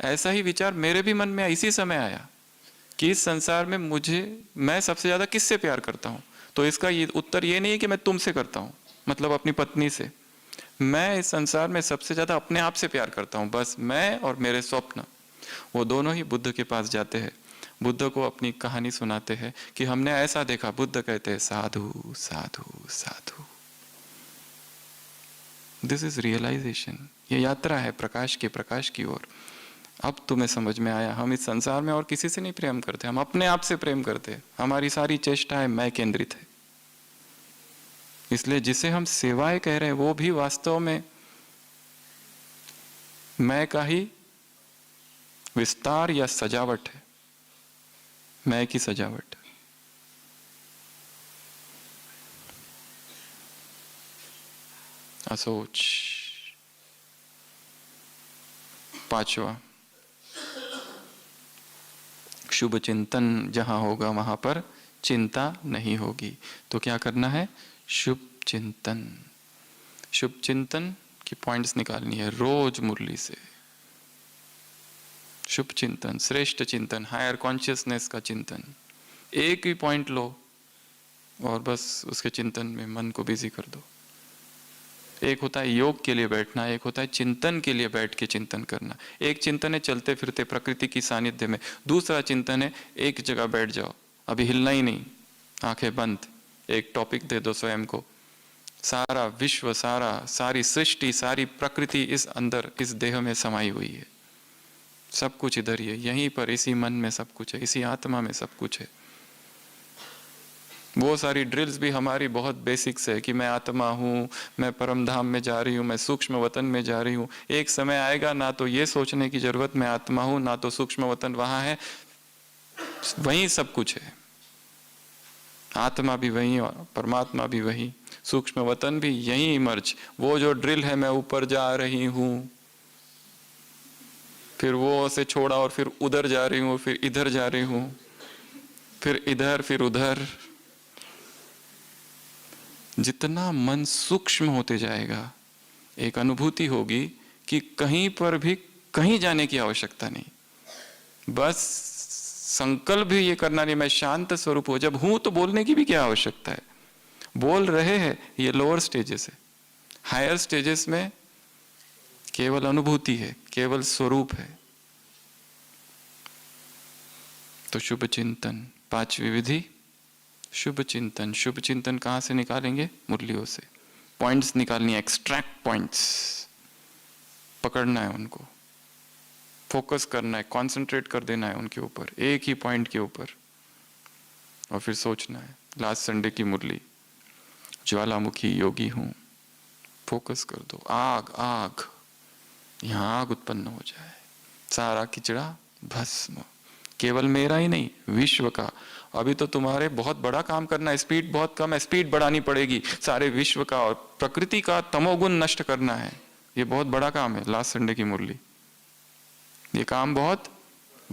ऐसा ही विचार मेरे भी मन में इसी समय आया कि इस संसार में मैं सबसे ज्यादा किससे प्यार करता हूं? तो इसका ये उत्तर ये नहीं है कि मैं तुमसे करता हूं, मतलब अपनी पत्नी से। मैं इस संसार में सबसे ज्यादा अपने आप से प्यार करता हूं, बस मैं और मेरे स्वप्न। वो दोनों ही बुद्ध के पास जाते हैं, बुद्ध को अपनी कहानी सुनाते हैं कि हमने ऐसा देखा। बुद्ध कहते हैं, साधु साधु साधु। This is realisation. ये यात्रा है प्रकाश की ओर। अब तुम्हें समझ में आया, हम इस संसार में और किसी से नहीं प्रेम करते, हम अपने आप से प्रेम करते हैं। हमारी सारी चेष्टाएं मैं केंद्रित है। इसलिए जिसे हम सेवाएं कह रहे हैं वो भी वास्तव में मैं का ही विस्तार या सजावट है, मैं की सजावट। असोच। पांचवा, शुभ चिंतन जहां होगा वहां पर चिंता नहीं होगी। तो क्या करना है? शुभ चिंतन। शुभ चिंतन की पॉइंट्स निकालनी है रोज मुरली से। शुभ चिंतन, श्रेष्ठ चिंतन, हायर कॉन्शियसनेस का चिंतन। एक ही पॉइंट लो और बस उसके चिंतन में मन को बिजी कर दो। एक होता है योग के लिए बैठना, एक होता है चिंतन के लिए बैठ के चिंतन करना। एक चिंतन है चलते फिरते प्रकृति की सानिध्य में, दूसरा चिंतन है एक जगह बैठ जाओ, अभी हिलना ही नहीं, आंखें बंद, एक टॉपिक दे दो स्वयं को। सारा विश्व, सारी सृष्टि, सारी प्रकृति इस अंदर, इस देह में समाई हुई है। सब कुछ इधर ही है, यहीं पर, इसी मन में सब कुछ है, इसी आत्मा में सब कुछ है। वो सारी ड्रिल्स भी हमारी बहुत बेसिक्स है कि मैं आत्मा हूँ, मैं परम धाम में जा रही हूँ, मैं सूक्ष्म वतन में जा रही हूँ। एक समय आएगा ना तो ये सोचने की जरूरत मैं आत्मा हूँ, ना तो सूक्ष्म वतन वहां है, वहीं सब कुछ है। आत्मा भी वही और परमात्मा भी वही, सूक्ष्म वतन भी यही इमर्ज। वो जो ड्रिल है, मैं ऊपर जा रही हूँ, फिर वो से छोड़ा और फिर उधर जा रही हूँ, फिर इधर जा रही हूँ, फिर इधर, फिर उधर। जितना मन सूक्ष्म होते जाएगा, एक अनुभूति होगी कि कहीं पर भी कहीं जाने की आवश्यकता नहीं। बस संकल्प भी ये करना नहीं, मैं शांत स्वरूप हो। जब हूं तो बोलने की भी क्या आवश्यकता है? बोल रहे हैं, ये लोअर स्टेजेस है। हायर स्टेजेस में केवल अनुभूति है, केवल स्वरूप है। तो शुभ चिंतन, पांचवी विधि शुभ चिंतन। शुभ चिंतन कहां से निकालेंगे? मुरलियों से। पॉइंट्स निकालनी है, एक्सट्रैक्ट पॉइंट्स, पकड़ना है उनको, फोकस करना है, कंसंट्रेट कर देना है उनके ऊपर, एक ही पॉइंट के ऊपर, और फिर सोचना है। लास्ट संडे की मुरली, ज्वालामुखी योगी हूं, फोकस कर दो। आग आग, यहां आग उत्पन्न हो जाए, सारा किचड़ा भस्म। केवल मेरा ही नहीं, विश्व का। अभी तो तुम्हारे बहुत बड़ा काम करना है, स्पीड बहुत कम है, स्पीड बढ़ानी पड़ेगी। सारे विश्व का और प्रकृति का तमोगुण नष्ट करना है, ये बहुत बड़ा काम है। लास्ट संडे की मुरली, ये काम बहुत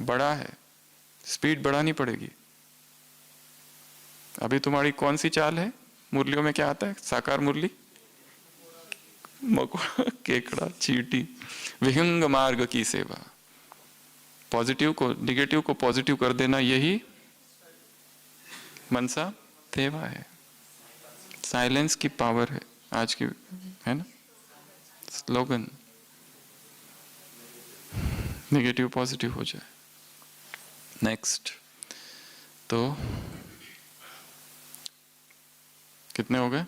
बड़ा है, स्पीड बढ़ानी पड़ेगी। अभी तुम्हारी कौन सी चाल है? मुरलियों में क्या आता है? साकार मुरली, मकोड़ा, केकड़ा, चींटी, विहंग मार्ग की सेवा। पॉजिटिव को निगेटिव को पॉजिटिव कर देना, यही मनसा सेवा है। साइलेंस की पावर है आज की, है ना स्लोगन। नेगेटिव पॉजिटिव हो जाए। नेक्स्ट, तो कितने हो गए?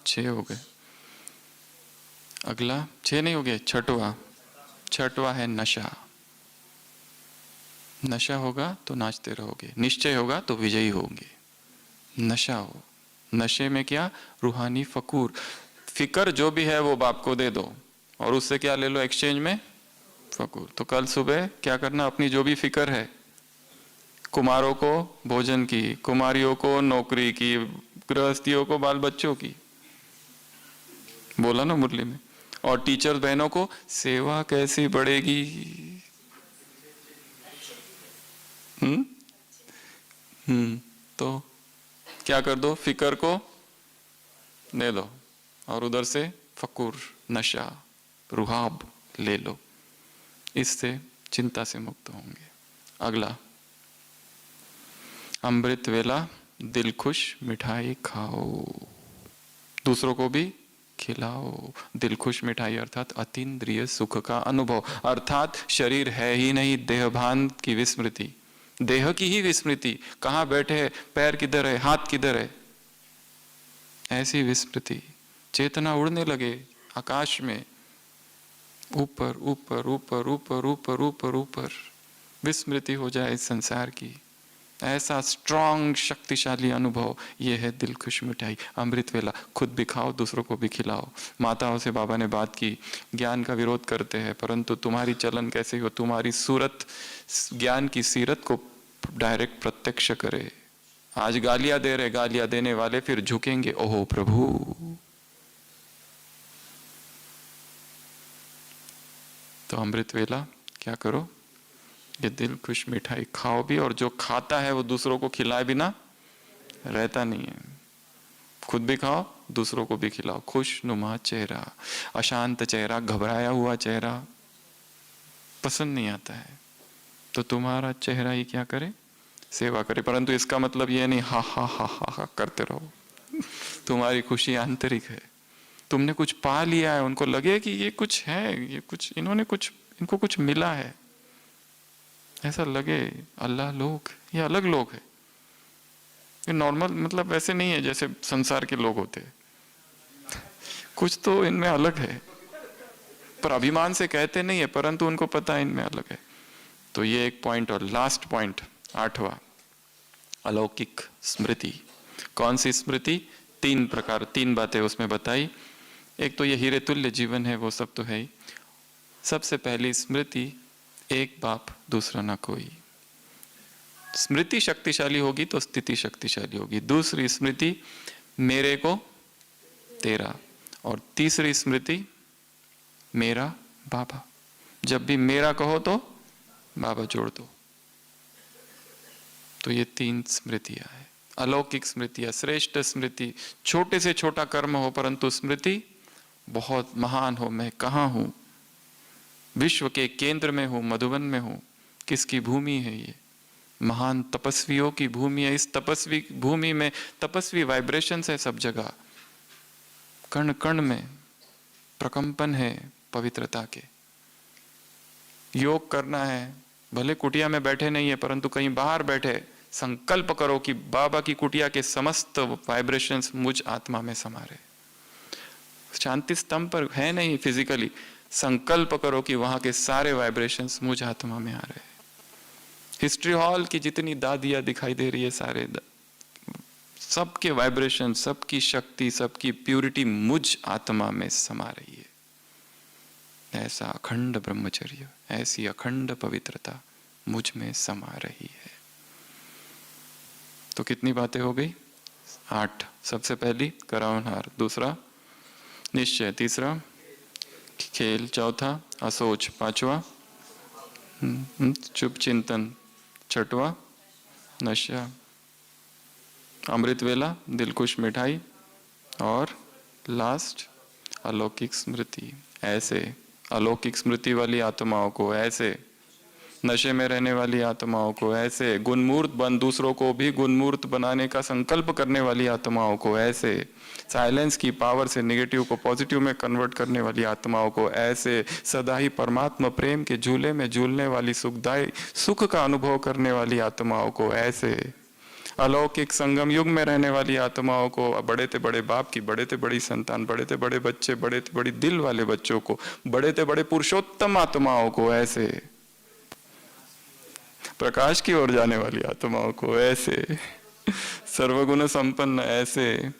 6 हो गए। अगला 6 नहीं हो गए, छठवा है नशा। नशा होगा तो नाचते रहोगे, निश्चय होगा तो विजयी होंगे। नशा हो, नशे में क्या? रूहानी फकूर। फिकर जो भी है वो बाप को दे दो और उससे क्या ले लो एक्सचेंज में? फकूर। तो कल सुबह क्या करना? अपनी जो भी फिक्र है, कुमारों को भोजन की, कुमारियों को नौकरी की, गृहस्थियों को बाल बच्चों की, बोला ना मुरली में, और टीचर बहनों को सेवा कैसी बढ़ेगी। तो क्या कर दो? फिकर को ले लो और उधर से फकूर, नशा, रुहाब ले लो। इससे चिंता से मुक्त होंगे। अगला, अमृत वेला दिल खुश मिठाई खाओ, दूसरों को भी खिलाओ। दिल खुश मिठाई अर्थात अतीन्द्रिय सुख का अनुभव, अर्थात शरीर है ही नहीं, देहभान की विस्मृति, देह की ही विस्मृति। कहाँ बैठे हैं, पैर किधर है, हाथ किधर है, ऐसी विस्मृति। चेतना उड़ने लगे आकाश में, ऊपर ऊपर ऊपर ऊपर ऊपर ऊपर ऊपर, विस्मृति हो जाए इस संसार की। ऐसा स्ट्रॉन्ग शक्तिशाली अनुभव ये है दिल खुश मिठाई, अमृत वेला। खुद भी खाओ, दूसरों को भी खिलाओ। माताओं से बाबा ने बात की, ज्ञान का विरोध करते हैं, परंतु तुम्हारी चलन कैसे हो, तुम्हारी सूरत ज्ञान की सीरत को डायरेक्ट प्रत्यक्ष करे। आज गालियां दे रहे, गालियां देने वाले फिर झुकेंगे, ओहो प्रभु। तो अमृत वेला क्या करो? ये दिल खुश मिठाई खाओ भी, और जो खाता है वो दूसरों को खिलाए बिना रहता नहीं है। खुद भी खाओ, दूसरों को भी खिलाओ। खुश नुमा चेहरा, अशांत चेहरा, घबराया हुआ चेहरा पसंद नहीं आता है। तो तुम्हारा चेहरा ही क्या करे? सेवा करे। परंतु इसका मतलब ये नहीं हा हा हा हा हा करते रहो। तुम्हारी खुशी आंतरिक है, तुमने कुछ पा लिया है, उनको लगे कि ये कुछ है, ये कुछ इन्होंने कुछ, इनको कुछ मिला है, ऐसा लगे। अल्लाह लोग, ये अलग लोग है, ये नॉर्मल, मतलब वैसे नहीं है जैसे संसार के लोग होते। कुछ तो इनमें अलग है, पर अभिमान से कहते नहीं है, परंतु उनको पता है इनमें अलग है। तो ये एक पॉइंट। और लास्ट पॉइंट, 8वां, अलौकिक स्मृति। कौन सी स्मृति? 3 प्रकार, 3 बातें उसमें बताई। एक तो ये हीरे तुल्य जीवन है, वो सब तो है ही। सबसे पहली स्मृति, एक बाप दूसरा ना कोई। स्मृति शक्तिशाली होगी तो स्थिति शक्तिशाली होगी। दूसरी स्मृति, मेरे को तेरा। और तीसरी स्मृति, मेरा बाबा। जब भी मेरा कहो तो बाबा जोड़ दो। तो ये 3 स्मृतियां हैं, अलौकिक स्मृतियां, श्रेष्ठ स्मृति। छोटे से छोटा कर्म हो परंतु स्मृति बहुत महान हो। मैं कहाँ हूं? विश्व के केंद्र में हूं, मधुबन में हूं। किसकी भूमि है ये? महान तपस्वियों की भूमि है। इस तपस्वी भूमि में तपस्वी वाइब्रेशंस है सब जगह, कण कण में प्रकंपन है पवित्रता के। योग करना है, भले कुटिया में बैठे नहीं है परंतु कहीं बाहर बैठे, संकल्प करो कि बाबा की कुटिया के समस्त वाइब्रेशंस मुझ आत्मा में समा रहे। शांति स्तंभ पर है नहीं फिजिकली, संकल्प करो कि वहां के सारे वाइब्रेशंस मुझ आत्मा में आ रहे हैं। हिस्ट्री हॉल की जितनी दादियां दिखाई दे रही है, सारे सबके वाइब्रेशन, सबकी शक्ति, सबकी प्यूरिटी मुझ आत्मा में समा रही है। ऐसा अखंड ब्रह्मचर्य, ऐसी अखंड पवित्रता मुझ में समा रही है। तो कितनी बातें हो गई? 8। सबसे पहली करावनहार, दूसरा निश्चय, तीसरा खेल, चौथा असोच, 5वां चुप चिंतन, 6वां नशा, अमृत वेला दिल खुश मिठाई, और लास्ट अलौकिक स्मृति। ऐसे अलौकिक स्मृति वाली आत्माओं को, ऐसे नशे में रहने वाली आत्माओं को, ऐसे गुणमूर्त बन दूसरों को भी गुणमूर्त बनाने का संकल्प करने वाली आत्माओं को, ऐसे साइलेंस की पावर से नेगेटिव को पॉजिटिव में कन्वर्ट करने वाली आत्माओं को, ऐसे सदा ही परमात्मा प्रेम के झूले में झूलने वाली सुखदायी सुख का अनुभव करने वाली आत्माओं को, ऐसे अलौकिक संगम युग में रहने वाली आत्माओं को, बड़े ते बड़े बाप की बड़े ते बड़ी संतान, बड़े ते बड़े बच्चे, बड़े ते बड़ी दिल वाले बच्चों को, बड़े ते बड़े पुरुषोत्तम आत्माओं को, ऐसे प्रकाश की ओर जाने वाली आत्माओं को, ऐसे सर्वगुण संपन्न, ऐसे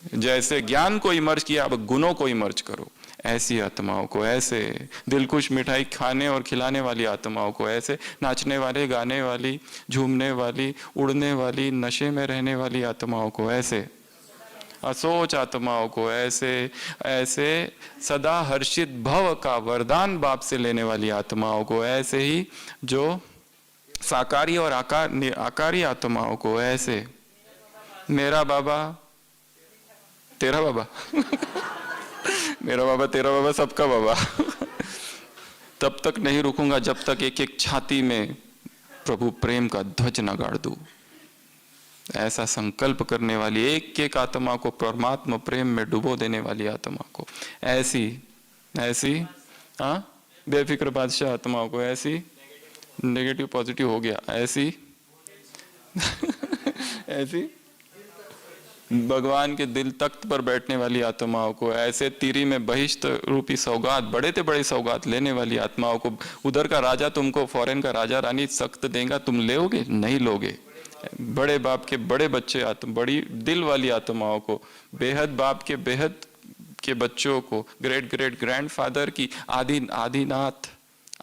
जैसे ज्ञान को इमर्ज किया, अब गुणों को इमर्ज करो। ऐसी आत्माओं को, ऐसे दिलखुश मिठाई खाने और खिलाने वाली आत्माओं को, ऐसे नाचने वाले, गाने वाली, झूमने वाली, उड़ने वाली, नशे में रहने वाली आत्माओं को, ऐसे असोच आत्माओं को, ऐसे ऐसे सदा हर्षित भव का वरदान बाप से लेने वाली आत्माओं को, ऐसे ही जो साकारी और आकारी आत्माओं को, ऐसे मेरा बाबा तेरा बाबा मेरा बाबा तेरा बाबा सबका बाबा तब तक नहीं रुकूंगा जब तक एक एक छाती में प्रभु प्रेम का ध्वज न गाड़ दूं। ऐसा संकल्प करने वाली एक एक आत्मा को, परमात्मा प्रेम में डुबो देने वाली आत्मा को, ऐसी ऐसी बेफिक्र बादशाह आत्माओं को, ऐसी नेगेटिव पॉजिटिव हो गया, ऐसी ऐसी भगवान के दिल तख्त पर बैठने वाली आत्माओं को, ऐसे तीरी में बहिष्ठ रूपी सौगात, बड़े से बड़े सौगात लेने वाली आत्माओं को, उधर का राजा तुमको, फॉरेन का राजा रानी सख्त देगा, तुम लोगे नहीं लोगे। बड़े बाप के बड़े बच्चे बड़ी दिल वाली आत्माओं को, बेहद बाप के बेहद के बच्चों को, ग्रेट ग्रेट ग्रैंडफादर की आदिनाथ,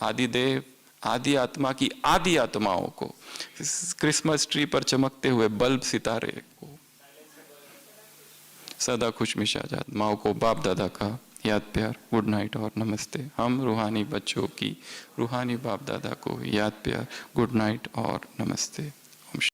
आदिदेव, आदि आत्मा की आदि आत्माओं को, क्रिसमस ट्री पर चमकते हुए बल्ब सितारे को, सदा खुशमिश आजाद माओ को, बाप दादा का याद प्यार, गुड नाइट और नमस्ते। हम रूहानी बच्चों की रूहानी बाप दादा को याद प्यार, गुड नाइट और नमस्ते।